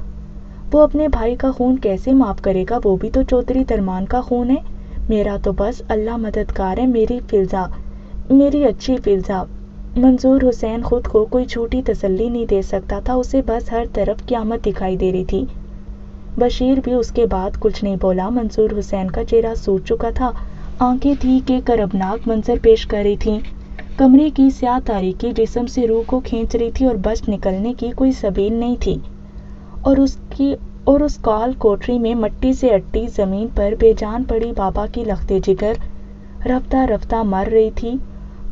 وہ اپنے بھائی کا خون کیسے معاف کرے گا؟ وہ بھی تو چودھری درمان کا خون ہے۔ میرا تو بس اللہ مددگار ہے، میری فلزا، میری اچھی فلزا۔ منظور حسین خود کو کوئی جھوٹی تسلی نہیں دے سکتا تھا، اسے بس ہر طرف قیامت دکھائی دے رہی تھی۔ بشیر بھی اس کے بعد کچھ نہیں بولا۔ منظور حسین کا چہرہ سوج چکا تھا، آنکھیں تھی کہ کربناک منظر پیش کر رہی تھیں۔ کمرے کی سیاہ تاریکی جسم سے روح کو کھینچ رہی تھی اور بچ نکلنے کی کوئی سبیل نہیں تھی، اور اس کال کوٹری میں مٹی سے اٹی زمین پر بے جان پڑی بابا کی لخت جگر رفتہ رفتہ مر رہی تھی۔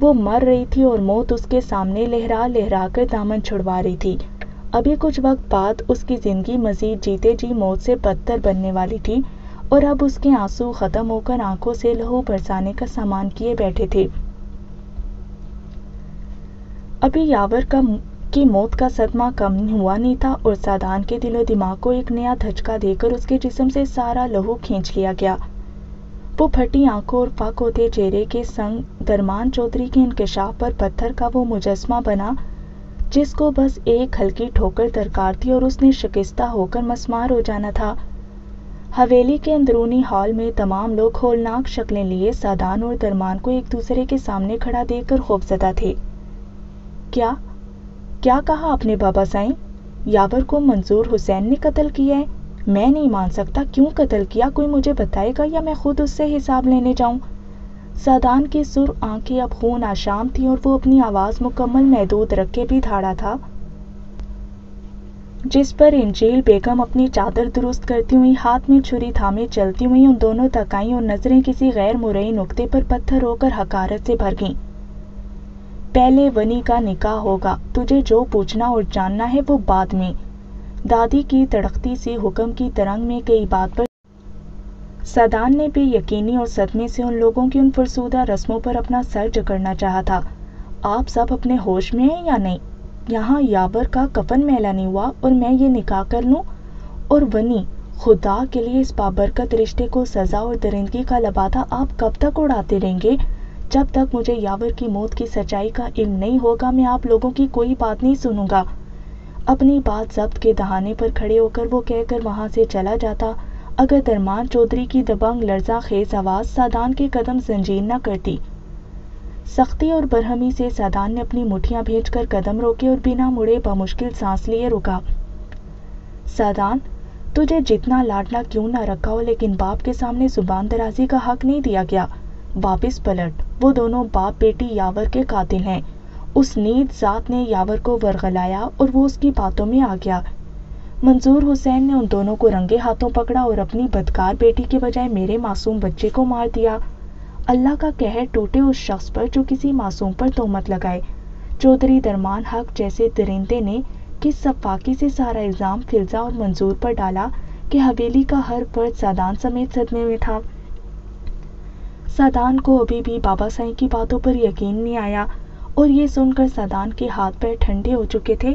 وہ مر رہی تھی اور موت اس کے سامنے لہرا لہرا کر دامن چھڑوا رہی تھی۔ ابھی کچھ وقت بعد اس کی زندگی مزید جیتے جی موت سے بدتر بننے والی تھی، اور اب اس کے آنسو ختم ہو کر آنکھوں سے لہو برسانے کا سامان کیے بیٹھے تھے۔ ابھی یاور کی موت کا صدمہ کم ہوا نہیں تھا، اور سادان کے دل و دماغ کو ایک نیا دھچکا دے کر اس کے جسم سے سارا لہو کھینچ لیا گیا۔ وہ پھٹی آنکھوں اور فک ہوتے چہرے کے سنگ درمان چودھری کے انکشاف پر پتھر کا وہ مجسمہ بنا جس کو بس ایک ہلکی ٹھوکر درکار تھی اور اس نے شکستہ ہو کر مسمار ہو جانا تھا۔ حویلی کے اندرونی ہال میں تمام لوگ ہولناک شکلیں لیے سادان اور درمان کو ایک دوسرے کے سامنے کھڑا دیکھ کر خوفزدہ تھے۔ کیا کہا آپ نے بابا سائیں؟ یاور کو منظور حسین نے قتل کیا ہے؟ میں نہیں مان سکتا۔ کیوں قتل کیا؟ کوئی مجھے بتائے گا یا میں خود اس سے حساب لینے جاؤں؟ سادان کی سرخ آنکھیں اب خون آشام تھیں اور وہ اپنی آواز مکمل محدود رکھ کے بھی دھاڑا تھا، جس پر انجیل بیگم اپنی چادر درست کرتی ہوئی ہاتھ میں چھری تھامے چلتی ہوئی ان دونوں تک آئیں اور نظریں کسی غیر مرئی نقطے پر پتھر ہو کر حقارت سے بھر گئیں۔ پہلے ونی کا نکاح ہوگا، تجھے جو پوچھنا اور جاننا ہے وہ بعد میں۔ دادی کی تڑکتی سی حکم کی ترنگ میں کئی بات پر سادان نے بے یقینی اور صدمے سے ان لوگوں کی ان فرسودہ رسموں پر اپنا سر جکڑنا چاہا تھا۔ آپ سب اپنے ہوش میں ہیں یا نہیں؟ یہاں یاور کا کفن میلا نہیں ہوا اور میں یہ نکاح کر لوں؟ اور ونی، خدا کے لیے اس بابرکت رشتے کو سزا اور درندگی کا لبادہ آپ کب تک اڑاتے رہیں گے؟ جب تک مجھے یاور کی موت کی سچائی کا علم نہیں ہوگا میں آپ لوگوں کی کوئی بات نہیں سنوں گا۔ اپنی بات ضبط کے دہانے پر کھڑے ہو کر وہ کہہ کر وہاں سے چلا جاتا اگر درمان چودھری کی دبنگ لرزاں خیز آواز سادان کے قدم زنجیر نہ کرتی۔ سختی اور برہمی سے سادان نے اپنی مٹھیاں بھیج کر قدم روکے اور بنا مڑے بمشکل سانس لیے رکا۔ سادان، تجھے جتنا لاڈلا کیوں نہ رکھا ہو لیکن باپ کے سامنے زبان درازی کا حق نہیں دیا گیا۔ واپس پلٹ، وہ دونوں باپ بیٹی یاور کے قاتل ہیں۔ اس نیز ذات نے یاور کو ورغلایا اور وہ اس کی باتوں میں آ گیا۔ منظور حسین نے ان دونوں کو رنگے ہاتھوں پکڑا اور اپنی بدکار بیٹی کے بجائے میرے معصوم بچے کو مار دیا۔ اللہ کا قہر ٹوٹے اس شخص پر جو کسی معصوم پر تہمت لگائے۔ چودھری درمان حق جیسے درندے نے کس سفاکی سے سارا الزام فلزا اور منظور پر ڈالا کہ حویلی کا ہر فرد سادان سمیت صدمے میں تھا۔ سادان کو ابھی بھی بابا سائیں کی باتوں پر یقین نہیں آیا اور یہ سن کر سادان کے ہاتھ پیر ٹھنڈے ہو چکے تھے۔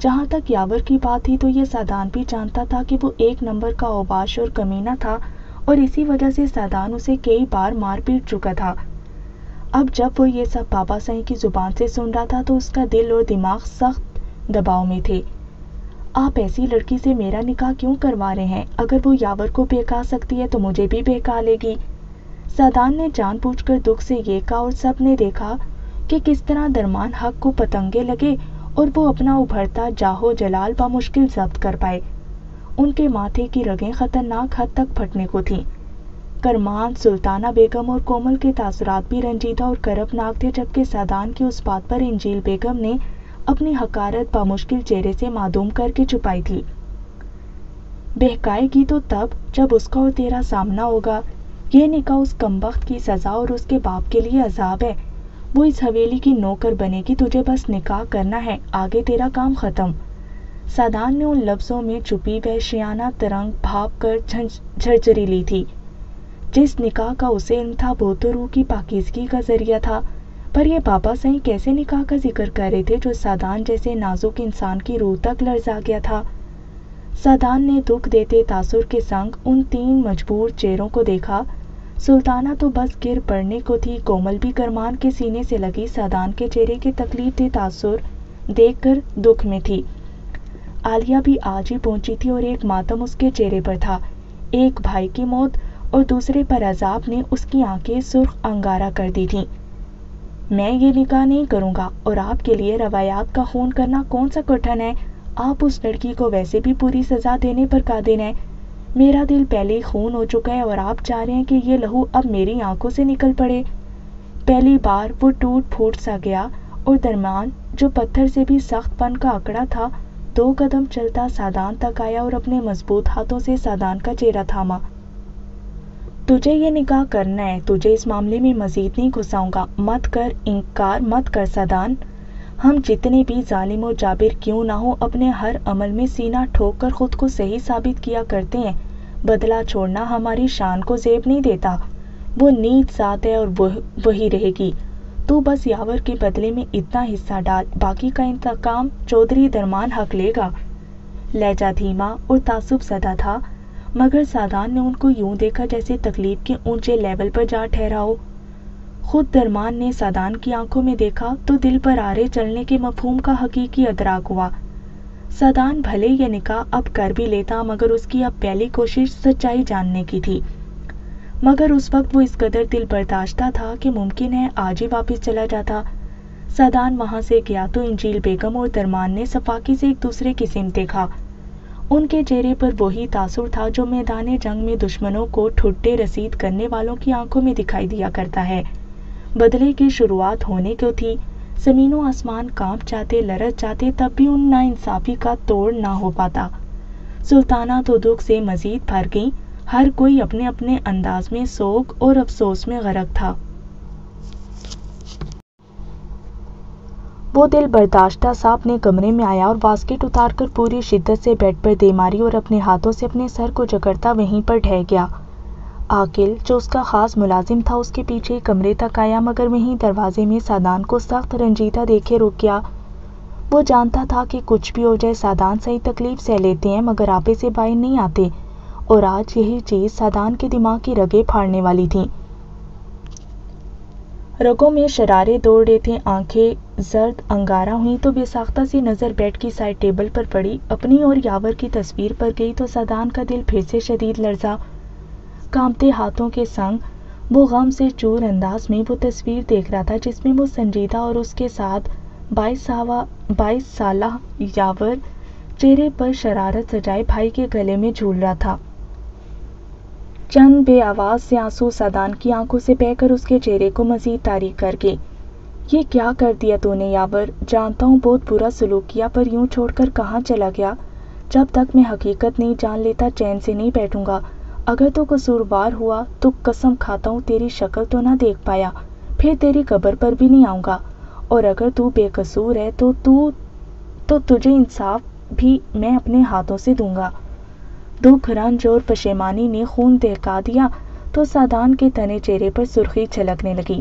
جہاں تک یاور کی بات تھی تو یہ سادان بھی جانتا تھا کہ وہ ایک نمبر کا اوباش اور کمینہ تھا اور اسی وجہ سے سادان اسے کئی بار مار پیٹ چکا تھا۔ اب جب وہ یہ سب بابا سائیں کی زبان سے سن رہا تھا تو اس کا دل اور دماغ سخت دباؤ میں تھے۔ آپ ایسی لڑکی سے میرا نکاح کیوں کروا رہے ہیں؟ اگر وہ یاور کو بہکا سکتی ہے تو مجھے بھی بہکا لے گی۔ سادان نے جان بوجھ کر دکھ سے یہ کہا اور سب نے دیکھا کہ کس طرح درمان حق کو پتنگے لگے اور وہ اپنا ابھرتا جاہو جلال بمشکل ضبط کر پائے۔ ان کے ماتھے کی رگیں خطرناک حد تک پھٹنے کو تھیں۔ کرمان، سلطانہ بیگم اور کومل کے تاثرات بھی رنجیدہ اور کربناک تھے جبکہ سادان کی اس بات پر انجیل بیگم نے اپنی حقارت بمشکل چہرے سے معدوم کر کے چھپائی تھی۔ بہکائے گی تو تب جب اس کا اور تیرا سامنا ہوگا۔ یہ نکاح اس کمبخت کی سزا اور اس کے باپ کے لیے عذاب ہے۔ وہ اس حویلی کی نوکر بنے گی، تجھے بس نکاح کرنا ہے، آگے تیرا کام ختم۔ سادان نے ان لفظوں میں چھپی وحشیانہ ترنگ بھاپ کر جھرجھری لی تھی۔ جس نکاح کا اسے علم تھا وہ تو روح کی پاکیزگی کا ذریعہ تھا، پر یہ بابا سائیں کیسے نکاح کا ذکر کر رہے تھے جو سادان جیسے نازک انسان کی روح تک لرزا گیا تھا۔ سادان نے دکھ دیتے تاثر کے سنگ ان تین مجبور چہروں کو دیکھا۔ سلطانہ تو بس گر پڑنے کو تھی، کومل بھی کرمان کے سینے سے لگی سادان کے چہرے کے تکلیف دہ تاثر دیکھ کر دکھ میں تھی۔ عالیہ بھی آج ہی پہنچی تھی اور ایک ماتم اس کے چہرے پر تھا۔ ایک بھائی کی موت اور دوسرے پر عذاب نے اس کی آنکھیں سرخ انگارہ کر دی تھیں۔ میں یہ نکاح نہیں کروں گا، اور آپ کے لیے روایات کا خون کرنا کون سا کٹھن ہے؟ آپ اس لڑکی کو ویسے بھی پوری سزا دینے پر قادر ہیں۔ میرا دل پہلے ہی خون ہو چکا ہے اور آپ چاہ رہے ہیں کہ یہ لہو اب میری آنکھوں سے نکل پڑے۔ پہلی بار وہ ٹوٹ پھوٹ سا گیا اور درمیان جو پتھر سے بھی سخت پن کا آکڑا تھا 2 قدم چلتا سادان تک آیا اور اپنے مضبوط ہاتھوں سے سادان کا چہرہ تھاما۔ تجھے یہ نکاح کرنا ہے، تجھے اس معاملے میں مزید نہیں گھساؤں گا، مت کر، انکار مت کر سادان۔ ہم جتنے بھی ظالم و جابر کیوں نہ ہو اپنے ہر عمل میں سینہ ٹھوک کر خود کو صحیح ثابت کیا کرتے ہیں۔ بدلہ چھوڑنا ہماری شان کو زیب نہیں دیتا، وہ نیت ذات ہے اور وہی رہے گی۔ تو بس یاور کے بدلے میں اتنا حصہ ڈال، باقی کا انتقام چودھری درمان حق لے گا۔ لہجہ دھیما اور تعصب زدہ تھا، مگر سادان نے ان کو یوں دیکھا جیسے تکلیف کے اونچے لیول پر جا ٹھہرا ہو۔ خود درمان نے سادان کی آنکھوں میں دیکھا تو دل پر آرے چلنے کے مفہوم کا حقیقی ادراک ہوا۔ سادان بھلے یہ نکاح اب کر بھی لیتا مگر اس کی اب پہلی کوشش سچائی جاننے کی تھی، مگر اس وقت وہ اس قدر دل برداشتہ تھا کہ ممکن ہے آج ہی واپس چلا جاتا۔ سادان وہاں سے گیا تو انجیل بیگم اور درمان نے صفاقی سے ایک دوسرے کی سمت دیکھا۔ ان کے چہرے پر وہی تاثر تھا جو میدان جنگ میں دشمنوں کو ٹھڈے رسید کرنے والوں کی آنکھوں میں دکھائی دیا کرتا ہے۔ بدلے کی شروعات ہونے کو تھی، زمین و آسمان کانپ جاتے، لرز جاتے، تب بھی ان ناانصافی کا توڑ نہ ہو پاتا۔ سلطانہ تو دکھ سے مزید بھر گئی، ہر کوئی اپنے اپنے انداز میں سوگ اور افسوس میں غرق تھا۔ وہ دل برداشتہ سا اپنے کمرے میں آیا اور واسکٹ اتار کر پوری شدت سے بیڈ پر دے ماری اور اپنے ہاتھوں سے اپنے سر کو جکڑتا وہیں پر ڈھہ گیا۔ عاقل جو اس کا خاص ملازم تھا اس کے پیچھے کمرے تک آیا مگر وہیں دروازے میں سادان کو سخت رنجیدہ دیکھے رک گیا۔ وہ جانتا تھا کہ کچھ بھی ہو جائے سادان صحیح تکلیف سہ لیتے ہیں مگر آپے سے باہر نہیں آتے، اور آج یہی چیز سادان کے دماغ کی رگیں پھاڑنے والی تھی۔ رگوں میں شرارے دوڑ رہے تھے، آنکھیں زرد انگارہ ہوئیں تو بے ساختہ سی نظر بیڈ کی سائڈ ٹیبل پر پڑی، اپنی اور یاور کی تصویر پر گئی تو سادان کا دل پھر سے شدید لرزا۔ کانپتے ہاتھوں کے سنگ وہ غم سے چور انداز میں وہ تصویر دیکھ رہا تھا جس میں وہ سنجیدہ اور اس کے ساتھ 22 سالہ یاور چہرے پر شرارت سجائے بھائی کے گلے میں جھول رہا تھا۔ چند بے آواز سے آنسو سادان کی آنکھوں سے بہہ کر اس کے چہرے کو مزید تاریک کر گئے۔ یہ کیا کر دیا تو نے یاور؟ جانتا ہوں بہت برا سلوک کیا، پر یوں چھوڑ کر کہاں چلا گیا؟ جب تک میں حقیقت نہیں جان لیتا چین سے نہیں بیٹھوں گا۔ اگر تو قصوروار ہوا تو قسم کھاتا ہوں تیری شکل تو نہ دیکھ پایا، پھر تیری قبر پر بھی نہیں آؤں گا، اور اگر تو بے قصور ہے تو تجھے انصاف بھی میں اپنے ہاتھوں سے دوں گا۔ دکھ، رنج اور پشیمانی نے خون دہکا دیا تو سادان کے تنے چہرے پر سرخی چھلکنے لگی۔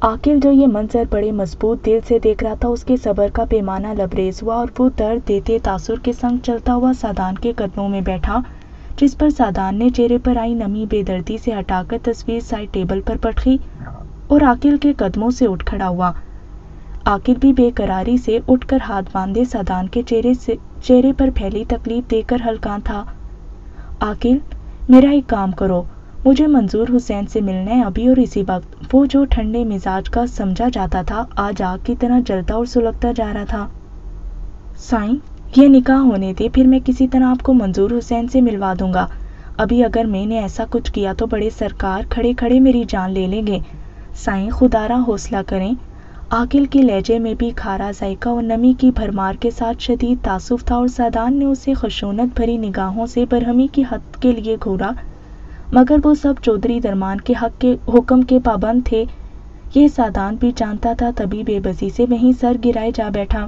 عاقل جو یہ منظر بڑے مضبوط دل سے دیکھ رہا تھا اس کے صبر کا پیمانہ لبریز ہوا اور وہ درد دیتے تاثر کے سنگ چلتا ہوا سادان کے قدموں میں بیٹھا، جس پر سادان نے چہرے پر آئی نمی بے دردی سے ہٹا کر تصویر سائڈ ٹیبل پر پٹکی اور عاقل کے قدموں سے اٹھ کھڑا ہوا۔ عاقل بھی بے قراری سے اٹھ کر ہاتھ باندھے سادان کے چہرے پر پھیلی تکلیف دے کر ہلکاں تھا۔ عاقل، میرا ایک کام کرو، مجھے منظور حسین سے ملنا ہے ابھی اور اسی وقت۔ وہ جو ٹھنڈے مزاج کا سمجھا جاتا تھا آج آگ کی طرح جلتا اور سلگتا جا رہا تھا۔ سائیں، یہ نکاح ہونے دے، پھر میں کسی طرح آپ کو منظور حسین سے ملوا دوں گا۔ ابھی اگر میں نے ایسا کچھ کیا تو بڑے سرکار کھڑے کھڑے میری جان لے لیں گے۔ سائیں خدارا حوصلہ کریں۔ عاقل کے لہجے میں بھی کھارا ذائقہ اور نمی کی بھرمار کے ساتھ شدید تعصب تھا اور سادان نے اسے خشونت بھری نگاہوں سے برہمی کی حد کے لیے گھورا، مگر وہ سب چودھری درمان کے حکم کے پابند تھے، یہ سادان بھی جانتا تھا، تبھی بے بسی سے وہیں سر گرائے جا بیٹھا۔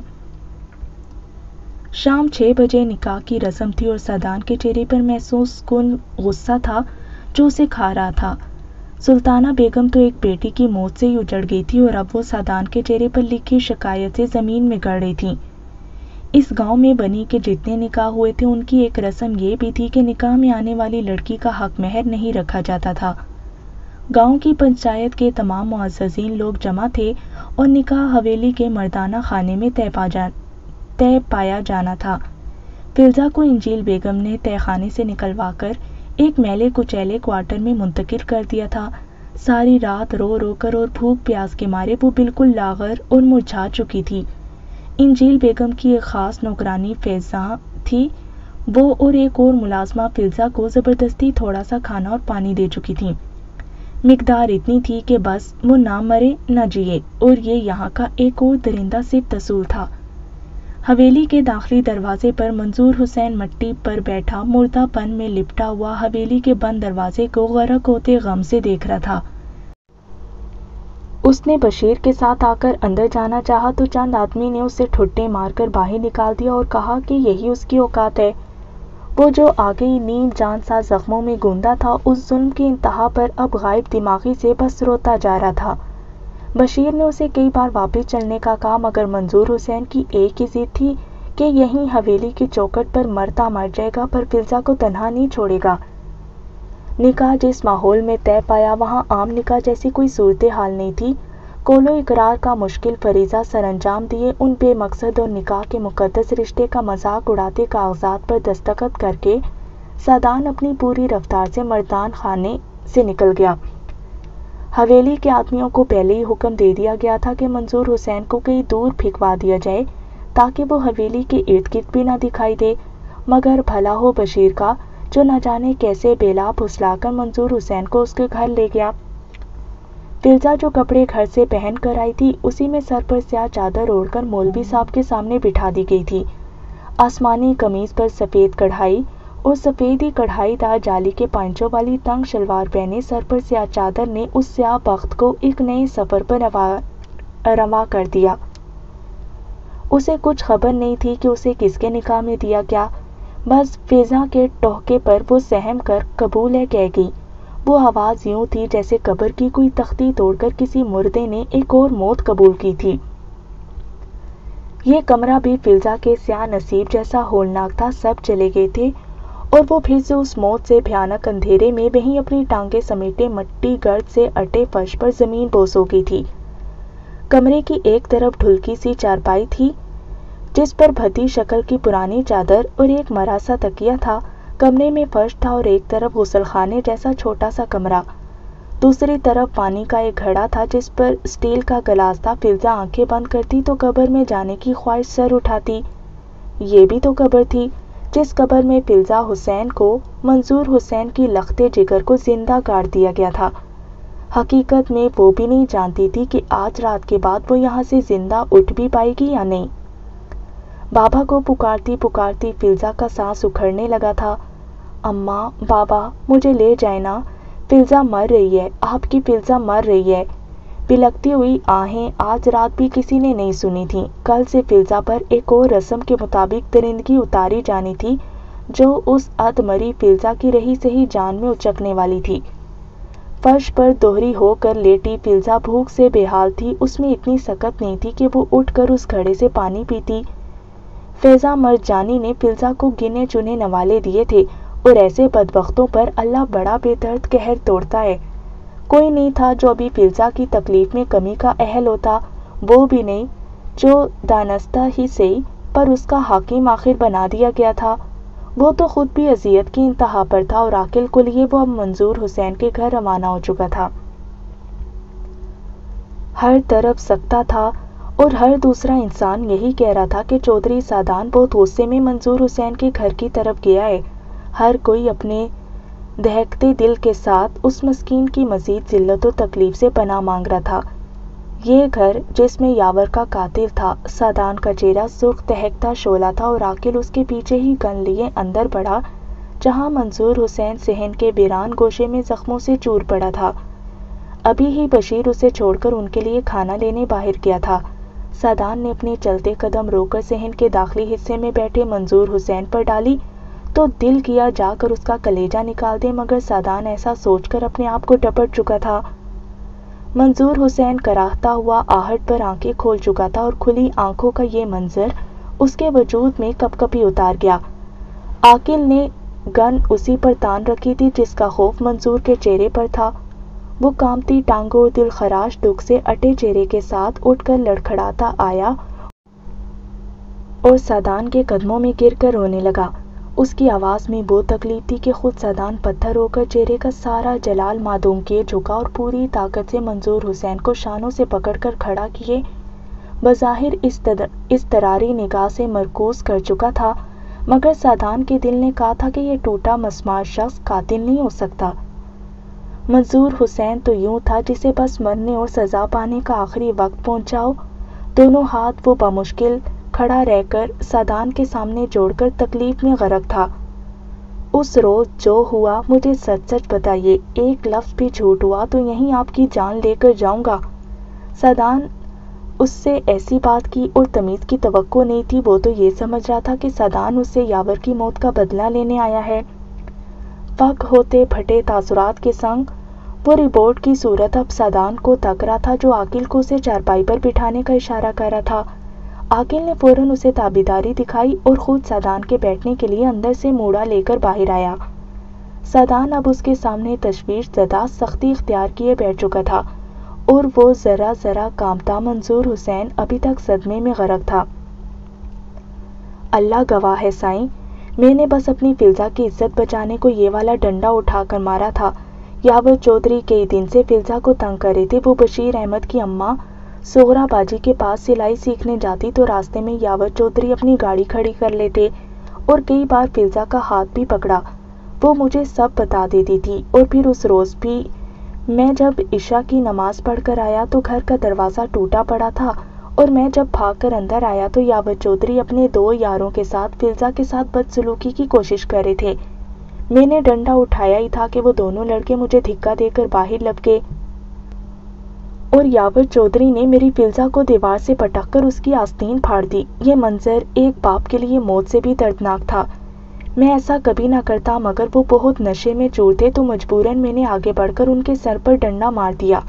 شام 6 بجے نکاح کی رسم تھی اور سادان کے چہرے پر محسوس کن غصہ تھا جو اسے کھا رہا تھا۔ سلطانہ بیگم تو ایک بیٹی کی موت سے ہی اجڑ گئی تھی اور اب وہ سادان کے چہرے پر لکھی شکایت سے زمین میں گڑ رہی تھی۔ اس گاؤں میں بنی کے جتنے نکاح ہوئے تھے ان کی ایک رسم یہ بھی تھی کہ نکاح میں آنے والی لڑکی کا حق مہر نہیں رکھا جاتا تھا۔ گاؤں کی پنچایت کے تمام معززین لوگ جمع تھے اور نکاح حویلی کے مردانہ خانے میں طے پایا جانا تھا۔ فلزہ کو انجیل بیگم نے طے خانے سے نکلوا کر ایک میلے کچیلے کوارٹر میں منتقل کر دیا تھا۔ ساری رات رو رو کر اور بھوک پیاس کے مارے وہ بالکل لاغر اور مرجھا چکی تھی۔ انجیل بیگم کی ایک خاص نوکرانی فیضاں تھی، وہ اور ایک اور ملازمہ فلزہ کو زبردستی تھوڑا سا کھانا اور پانی دے چکی تھیں۔ مقدار اتنی تھی کہ بس وہ نہ مرے نہ جیے، اور یہ یہاں کا ایک اور درندہ صرف رسول تھا۔ حویلی کے داخلی دروازے پر منظور حسین مٹی پر بیٹھا مردہ پن میں لپٹا ہوا حویلی کے بند دروازے کو غرق ہوتے غم سے دیکھ رہا تھا۔ اس نے بشیر کے ساتھ آ کر اندر جانا چاہا تو چند آدمی نے اسے ٹھٹے مار کر باہر نکال دیا اور کہا کہ یہی اس کی اوقات ہے۔ وہ جو آگے نیم جان سا زخموں میں گوندا تھا، اس ظلم کی انتہا پر اب غائب دماغی سے بس روتا جا رہا تھا۔ بشیر نے اسے کئی بار واپس چلنے کا کہا، مگر منظور حسین کی ایک ہی ضد تھی کہ یہیں حویلی کی چوکھٹ پر مرتا مر جائے گا، پر فضا کو تنہا نہیں چھوڑے گا۔ نکاح جس ماحول میں طے پایا وہاں عام نکاح جیسی کوئی صورتحال نہیں تھی۔ قول و اقرار کا مشکل فریضہ سر انجام دیے ان بے مقصد اور نکاح کے مقدس رشتے کا مذاق اڑاتے کاغذات پر دستخط کر کے سعدان اپنی پوری رفتار سے مردان خانے سے نکل گیا۔ حویلی کے آدمیوں کو پہلے ہی حکم دے دیا گیا تھا کہ منظور حسین کو کہیں دور پھینکوا دیا جائے تاکہ وہ حویلی کے ارد گرد بھی نہ دکھائی دے، مگر بھلا ہو بشیر کا، جو نہ جانے کیسے بیلا پھسلا کر منظور حسین کو اس کے گھر لے گیا۔ فضا جو کپڑے گھر سے پہن کر آئی تھی اسی میں سر پر سیاہ چادر اوڑھ کر مولوی صاحب کے سامنے بٹھا دی گئی تھی۔ آسمانی قمیض پر سفید کڑھائی اور سفید ہی کڑھائی دار جالی کے پائنچوں والی تنگ شلوار پہنے سر پر سیاہ چادر نے اس سیاہ بخت کو ایک نئے سفر پر رواں کر دیا۔ اسے کچھ خبر نہیں تھی کہ اسے کس کے نکاح میں دیا گیا، بس فضا کے ٹوکے پر وہ سہم کر قبول ہے کہہ گئی۔ وہ آواز یوں تھی جیسے قبر کی کوئی تختی توڑ کر کسی مردے نے ایک اور موت قبول کی تھی۔ یہ کمرہ بھی فضا کے سیاہ نصیب جیسا ہولناک تھا۔ سب چلے گئے تھے اور وہ پھر سے اس موت سے بھیانک اندھیرے میں وہیں اپنی ٹانگیں سمیٹے مٹی گرد سے اٹے فرش پر زمین بوس ہو گئی تھی۔ کمرے کی ایک طرف ڈھلکی سی چارپائی تھی جس پر بھدی شکل کی پرانی چادر اور ایک مرا سا تکیہ تھا۔ کمرے میں فرش تھا اور ایک طرف غسل خانے جیسا چھوٹا سا کمرہ، دوسری طرف پانی کا ایک گھڑا تھا جس پر اسٹیل کا گلاس تھا۔ فضا آنکھیں بند کرتی تو قبر میں جانے کی خواہش سر اٹھاتی۔ یہ بھی تو قبر تھی جس قبر میں فضا حسین کو، منظور حسین کی لخت جگر کو زندہ گاڑ دیا گیا تھا۔ حقیقت میں وہ بھی نہیں جانتی تھی کہ آج رات کے بعد وہ یہاں سے زندہ اٹھ بھی پائے گی یا نہیں۔ بابا کو پکارتی پکارتی فضا کا سانس اکھڑنے لگا تھا۔ اماں، بابا، مجھے لے جائیں نا، فضا مر رہی ہے، آپ کی فضا مر رہی ہے۔ بلکتی ہوئی آہیں آج رات بھی کسی نے نہیں سنی تھیں۔ کل سے فضا پر ایک اور رسم کے مطابق درندگی اتاری جانی تھی جو اس ادمری فضا کی رہی سہی جان میں اچکنے والی تھی۔ فرش پر دوہری ہو کر لیٹی فضا بھوک سے بے حال تھی۔ اس میں اتنی سکت نہیں تھی کہ وہ اٹھ کر اس گھڑے سے پانی پیتی۔ فضا مرجانی نے فضا کو گنے چنے نوالے دیے تھے، اور ایسے بدبختوں پر اللہ بڑا بے درد قہر توڑتا ہے۔ کوئی نہیں تھا جو ابھی فضا کی تکلیف میں کمی کا اہل ہوتا، وہ بھی نہیں جو دانستہ ہی سہی پر اس کا حاکم آخر بنا دیا گیا تھا۔ وہ تو خود بھی اذیت کی انتہا پر تھا اور عاقل کو لیے وہ اب منظور حسین کے گھر روانہ ہو چکا تھا۔ ہر طرف سکتہ تھا اور ہر دوسرا انسان یہی کہہ رہا تھا کہ چودھری سعدان بہت غصے میں منظور حسین کے گھر کی طرف گیا ہے۔ ہر کوئی اپنے دہکتے دل کے ساتھ اس مسکین کی مزید ذلت و تکلیف سے پناہ مانگ رہا تھا۔ یہ گھر جس میں یاور کا قاتل تھا، سعدان کا چہرہ سرخ دہکتا شعلہ تھا اور عاقل اس کے پیچھے ہی گن لیے اندر بڑھا جہاں منظور حسین صحن کے ویران گوشے میں زخموں سے چور پڑا تھا۔ ابھی ہی بشیر اسے چھوڑ کر ان کے لیے کھانا لینے باہر گیا تھا۔ سعدان نے اپنے چلتے قدم رو کر صحن کے داخلی حصے میں بیٹھے منظور حسین پر ڈالی تو دل کیا جا کر اس کا کلیجہ نکال دے، مگر سعدان ایسا سوچ کر اپنے آپ کو ڈپٹ چکا تھا۔ منظور حسین کراہتا ہوا آہٹ پر آنکھیں کھول چکا تھا اور کھلی آنکھوں کا یہ منظر اس کے وجود میں کپ کپی اتار گیا۔ عاقل نے گن اسی پر تان رکھی تھی جس کا خوف منظور کے چہرے پر تھا۔ وہ کامتی ٹانگوں اور دل خراش دکھ سے اٹے چہرے کے ساتھ اٹھ کر لڑکھڑاتا آیا اور سعدان کے قدموں میں گر کر رونے لگا۔ اس کی آواز میں وہ تکلیف تھی کہ خود سعدان پتھر ہو کر چہرے کا سارا جلال معدوم کیے جھکا اور پوری طاقت سے منظور حسین کو شانوں سے پکڑ کر کھڑا کیے بظاہر اضطراری نگاہ سے مرکوز کر چکا تھا، مگر سعدان کے دل نے کہا تھا کہ یہ ٹوٹا مسمار شخص قاتل نہیں ہو سکتا۔ منظور حسین تو یوں تھا جسے بس مرنے اور سزا پانے کا آخری وقت پہنچا ہو۔ دونوں ہاتھ وہ بمشکل کھڑا رہ کر سادان کے سامنے جوڑ کر تکلیف میں غرق تھا۔ اس روز جو ہوا مجھے سچ سچ بتائیے، ایک لفظ بھی جھوٹ ہوا تو یہیں آپ کی جان لے کر جاؤں گا۔ سادان اس سے ایسی بات کی اور تمیز کی توقع نہیں تھی۔ وہ تو یہ سمجھ رہا تھا کہ سادان اس سے یاور کی موت کا بدلہ لینے آیا ہے۔ فق ہوتے پھٹے تاثرات کے سنگ وہ رپورٹ کی صورت اب سادان کو تک رہا تھا، جو عاقل کو اسے چارپائی پر بٹھانے کا اشارہ کر رہا تھا۔ عاقل نے فوراً اسے تابیداری دکھائی اور خود سادان کے بیٹھنے کے لیے اندر سے موڑا لے کر باہر آیا۔ سادان اب اس کے سامنے تشویش زدہ سختی اختیار کیے بیٹھ چکا تھا اور وہ ذرا ذرا کانپتا منظور حسین ابھی تک صدمے میں غرق تھا۔ اللہ گواہ ہے سائیں، میں نے بس اپنی فلزا کی عزت بچانے کو یہ والا ڈنڈا اٹھا کر مارا تھا۔ یاور چودھری کئی دن سے فلزا کو تنگ کر رہے تھے۔ وہ بشیر احمد کی اماں سغرا باجی کے پاس سلائی سیکھنے جاتی تو راستے میں یاور چودھری اپنی گاڑی کھڑی کر لیتے اور کئی بار فلزا کا ہاتھ بھی پکڑا۔ وہ مجھے سب بتا دیتی تھی۔ اور پھر اس روز بھی میں جب عشاء کی نماز پڑھ کر آیا تو گھر کا دروازہ ٹوٹا پڑا تھا اور میں جب بھاگ کر اندر آیا تو یاور چودھری اپنے دو یاروں کے ساتھ فلزا کے ساتھ بدسلوکی کی کوشش کر رہے تھے۔ میں نے ڈنڈا اٹھایا ہی تھا کہ وہ دونوں لڑکے مجھے دھکا دے کر باہر لپکے اور یاور چودھری نے میری فلزا کو دیوار سے پٹک کر اس کی آستین پھاڑ دی۔ یہ منظر ایک باپ کے لیے موت سے بھی دردناک تھا۔ میں ایسا کبھی نہ کرتا، مگر وہ بہت نشے میں چور تھے تو مجبوراً میں نے آگے بڑھ کر ان کے سر پر ڈنڈا مار دیا۔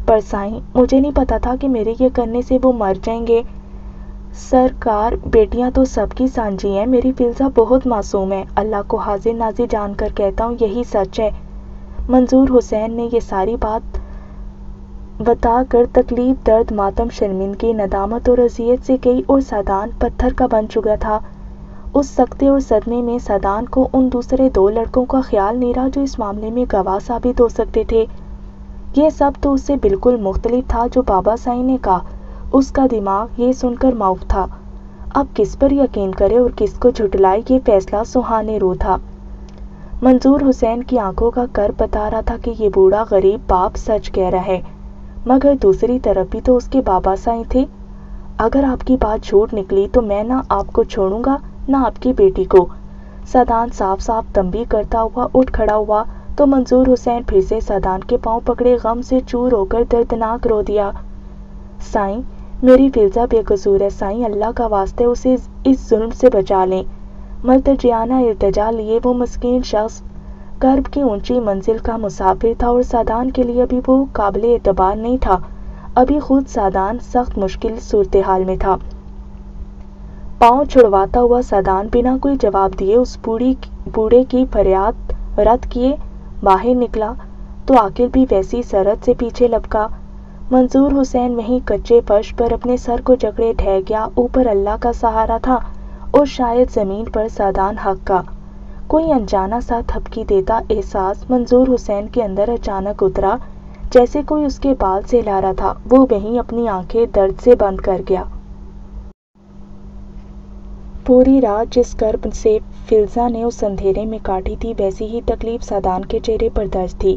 پر سائیں، مجھے نہیں پتا تھا کہ میرے یہ کرنے سے وہ مر جائیں گے۔ سرکار، بیٹیاں تو سب کی سانجی ہیں، میری فلزا بہت معصوم ہے، اللہ کو حاضر ناظر جان کر کہتا ہوں یہی سچ ہے۔ منظور حسین نے یہ ساری بات بتا کر تکلیف، درد، ماتم، شرمندگی، ندامت اور اذیت سے کہی اور سادان پتھر کا بن چکا تھا۔ اس سکتے اور صدمے میں سادان کو ان دوسرے دو لڑکوں کا خیال نہیں رہا جو اس معاملے میں گواہ ثابت ہو سکتے تھے۔ یہ سب تو اس سے بالکل مختلف تھا جو بابا سائیں نے کہا۔ اس کا دماغ یہ سن کر معاف تھا۔ اب کس پر یقین کرے اور کس کو جھٹلائے، یہ فیصلہ سہانے رو تھا۔ منظور حسین کی آنکھوں کا کرب بتا رہا تھا کہ یہ بوڑھا غریب باپ سچ کہہ رہا ہے، مگر دوسری طرف بھی تو اس کے بابا سائیں تھے۔ اگر آپ کی بات جھوٹ نکلی تو میں نہ آپ کو چھوڑوں گا نہ آپ کی بیٹی کو۔ سادان صاف صاف تنبیہ کرتا ہوا اٹھ کھڑا ہوا تو منظور حسین پھر سے سادان کے پاؤں پکڑے غم سے چور ہو کر دردناک رو دیا۔ سائیں، میری فلزا بے قصور ہے سائیں، اللہ کا واسطہ اسے اس ظلم سے بچا لیں۔ ملتجیانہ التجا لیے وہ مسکین شخص کرب کی اونچی منزل کا مسافر تھا اور سادان کے لیے ابھی وہ قابل اعتبار نہیں تھا۔ ابھی خود سادان سخت مشکل صورتحال میں تھا۔ پاؤں چھڑواتا ہوا سادان بنا کوئی جواب دیے اس بوڑھے کی فریاد رد کیے باہر نکلا تو عاقل بھی ویسی سرحد سے پیچھے لپکا۔ منظور حسین وہیں کچے فرش پر اپنے سر کو جکڑے ڈھہ گیا۔ اوپر اللہ کا سہارا تھا اور شاید زمین پر سادان حق کا۔ کوئی انجانا سا تھپکی دیتا احساس منظور حسین کے اندر اچانک اترا، جیسے کوئی اس کے بال سے ہلا رہا تھا۔ وہ وہیں اپنی آنکھیں درد سے بند کر گیا۔ پوری رات جس کرب سے فلزا نے اس اندھیرے میں کاٹی تھی، ویسی ہی تکلیف سادان کے چہرے پر درج تھی۔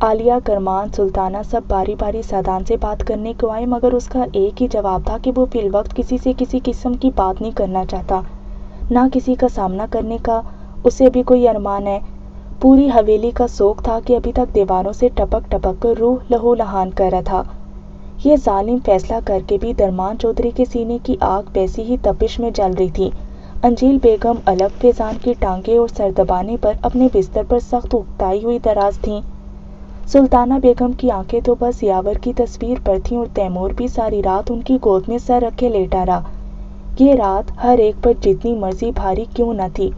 عالیہ، کرمان، سلطانہ سب باری باری سادان سے بات کرنے کو آئے، مگر اس کا ایک ہی جواب تھا کہ وہ فی الوقت کسی سے کسی قسم کی بات نہیں کرنا چاہتا، نہ کسی کا سامنا کرنے کا اسے بھی کوئی ارمان ہے۔ پوری حویلی کا سوگ تھا کہ ابھی تک دیواروں سے ٹپک ٹپک کر روح لہو لہان کر رہا تھا۔ یہ ظالم فیصلہ کر کے بھی درمان چودھری کے سینے کی آگ ویسی ہی تپش میں جل رہی تھی۔ انجیل بیگم الگ فیضان کی ٹانگیں اور سر دبانے پر اپنے بستر پر سخت اکتائی ہوئی دراز تھیں۔ سلطانہ بیگم کی آنکھیں تو بس یاور کی تصویر پر تھیں اور تیمور بھی ساری رات ان کی گود میں سر رکھے لیٹا رہا۔ یہ رات ہر ایک پر جتنی مرضی بھاری کیوں نہ تھی،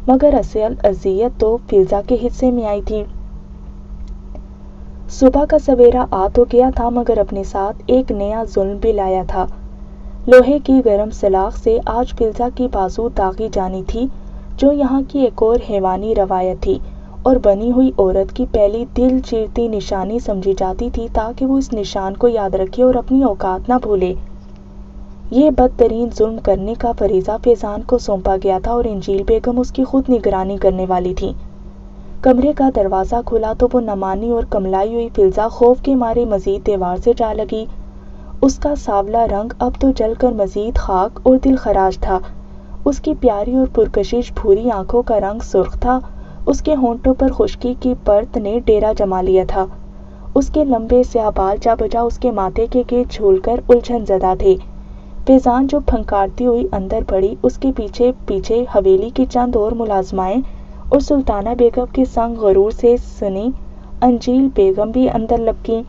مگر اصل اذیت تو فلزا کے حصے میں آئی تھی۔ صبح کا سویرا آ تو گیا تھا، مگر اپنے ساتھ ایک نیا ظلم بھی لایا تھا۔ لوہے کی گرم سلاخ سے آج فلزا کی بازو داغی جانی تھی، جو یہاں کی ایک اور حیوانی روایت تھی اور بنی ہوئی عورت کی پہلی دل چیرتی نشانی سمجھی جاتی تھی، تاکہ وہ اس نشان کو یاد رکھے اور اپنی اوقات نہ بھولے۔ یہ بدترین ظلم کرنے کا فریضہ فیضان کو سونپا گیا تھا اور انجیل بیگم اس کی خود نگرانی کرنے والی تھی۔ کمرے کا دروازہ کھلا تو وہ نمانی اور کملائی ہوئی فلزا خوف کے مارے مزید دیوار سے جا لگی۔ اس کا سانولا رنگ اب تو جل کر مزید خاک اور دل خراش تھا۔ اس کی پیاری اور پرکشش بھوری آنکھوں کا رنگ سرخ تھا۔ اس کے ہونٹوں پر خشکی کی پرت نے ڈیرا جما لیا تھا۔ اس کے لمبے سیاہ بال جا بجا اس کے ماتھے کے گرد جھول کر الجھن زدہ تھے۔ فیضان جو پھنکارتی ہوئی اندر بڑھی، اس کے پیچھے پیچھے حویلی کی چند اور ملازمائیں اور سلطانہ بیگم کے سنگ غرور سے سنی انجیل بیگم بھی اندر لپکیں۔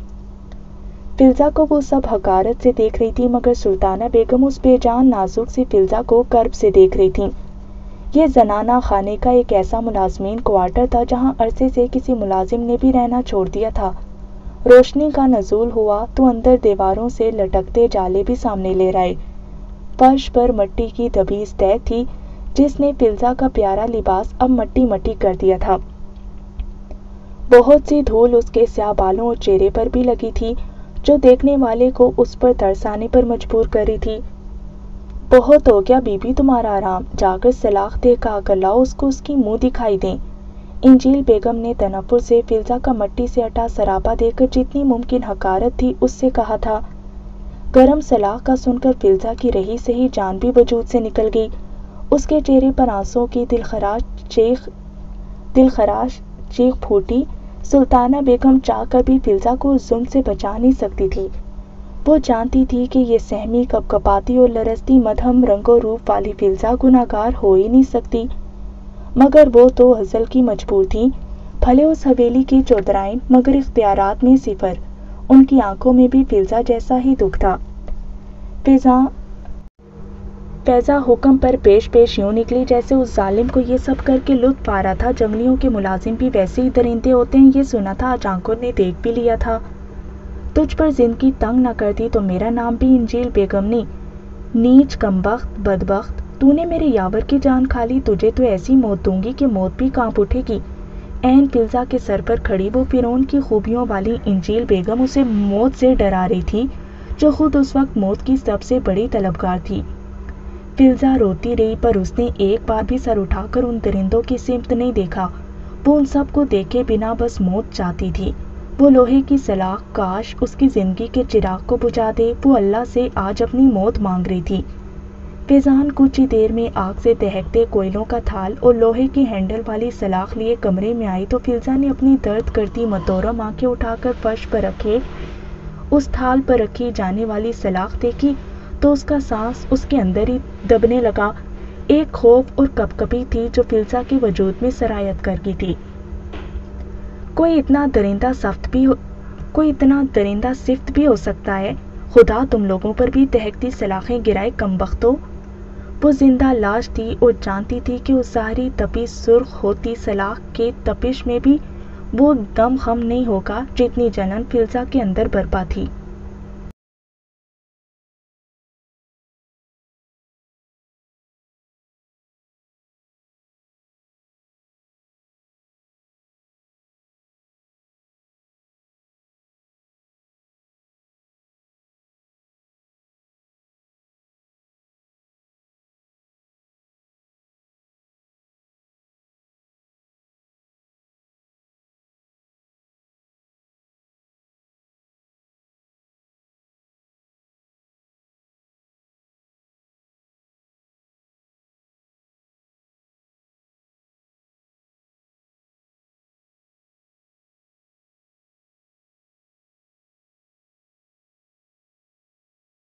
فلزا کو وہ سب حقارت سے دیکھ رہی تھی، مگر سلطانہ بیگم اس بے جان نازک سی فلزا کو کرب سے دیکھ رہی تھیں۔ یہ زنانہ خانے کا ایک ایسا ملازمین کوارٹر تھا جہاں عرصے سے کسی ملازم نے بھی رہنا چھوڑ دیا تھا۔ روشنی کا نزول ہوا تو اندر دیواروں سے لٹکتے جالے بھی سامنے لہر آئے۔ فرش پر مٹی کی دبیز تہہ تھی جس نے فلزا کا پیارا لباس اب مٹی مٹی کر دیا تھا۔ بہت سی دھول اس کے سیاہ بالوں اور چہرے پر بھی لگی تھی جو دیکھنے والے کو اس پر ترس آنے پر مجبور کر رہی تھی۔ بہت ہو گیا بی بی تمہارا آرام، جا کر سلاخ دھکا کر لاؤ اس کو، اس کی منہ دکھائی دیں۔ انجیل بیگم نے تنفر سے فلزا کا مٹی سے ہٹا سراپا دے کر جتنی ممکن حقارت تھی اس سے کہا تھا۔ گرم سلاخ کا سن کر فلزا کی رہی سہی جان بھی وجود سے نکل گئی۔ اس کے چہرے پر آنسوؤں کی دلخراش چیخ پھوٹی۔ سلطانہ بیگم چاہ کر بھی فلزا کو اس ظلم سے بچا نہیں سکتی تھی۔ وہ جانتی تھی کہ یہ سہمی کپکپاتی اور لرزتی مدھم رنگ و روپ والی فلزا گناہگار ہو ہی نہیں سکتی، مگر وہ تو ازل کی مجبور تھی۔ بھلے اس حویلی کی چودرائن مگر اختیارات میں صفر۔ ان کی آنکھوں میں بھی فلزا جیسا ہی دکھ تھا۔ فیضا حکم پر پیش پیش یوں نکلی جیسے اس ظالم کو یہ سب کر کے لطف آ رہا تھا۔ جنگلیوں کے ملازم بھی ویسے ہی درندے ہوتے ہیں، یہ سنا تھا، آج آنکھوں نے دیکھ بھی لیا تھا۔ تجھ پر زندگی تنگ نہ کرتی تو میرا نام بھی انجیل بیگم نہیں۔ نیچ، کمبخت، بدبخت، تو نے میرے یاور کی جان کھا لی، تجھے تو ایسی موت دوں گی کہ موت بھی کانپ اٹھے گی۔ عین فلزا کے سر پر کھڑی وہ فرعون کی خوبیوں والی انجیل بیگم اسے موت سے ڈرا رہی تھی، جو خود اس وقت موت کی سب سے بڑی طلبگار تھی۔ فلزا روتی رہی پر اس نے ایک بار بھی سر اٹھا کر ان درندوں کی سمت نہیں دیکھا۔ وہ ان سب کو دیکھے بنا بس موت چاہتی تھی۔ وہ لوہے کی سلاخ کاش اس کی زندگی کے چراغ کو بجھا دے۔ وہ اللہ سے آج اپنی موت مانگ رہی تھی۔ فیضان کچھ ہی دیر میں آگ سے دہکتے کوئلوں کا تھال اور لوہے کی ہینڈل والی سلاخ لیے کمرے میں آئی تو فلزا نے اپنی درد کرتی متورم آنکھیں اٹھا کر فرش پر رکھے اس تھال پر رکھی جانے والی سلاخ دیکھی تو اس کا سانس اس کے اندر ہی دبنے لگا۔ ایک خوف اور کپکپی تھی جو فلزا کے وجود میں سرایت کر گئی تھی۔ کوئی اتنا درندہ صفت بھی ہو سکتا ہے؟ خدا تم لوگوں پر بھی دہکتی سلاخیں گرائے کمبختو۔ وہ زندہ لاش تھی اور جانتی تھی کہ اس ظاہری تپی سرخ ہوتی سلاخ کے تپش میں بھی وہ دم خم نہیں ہوگا جتنی جلن فلزا کے اندر برپا تھی۔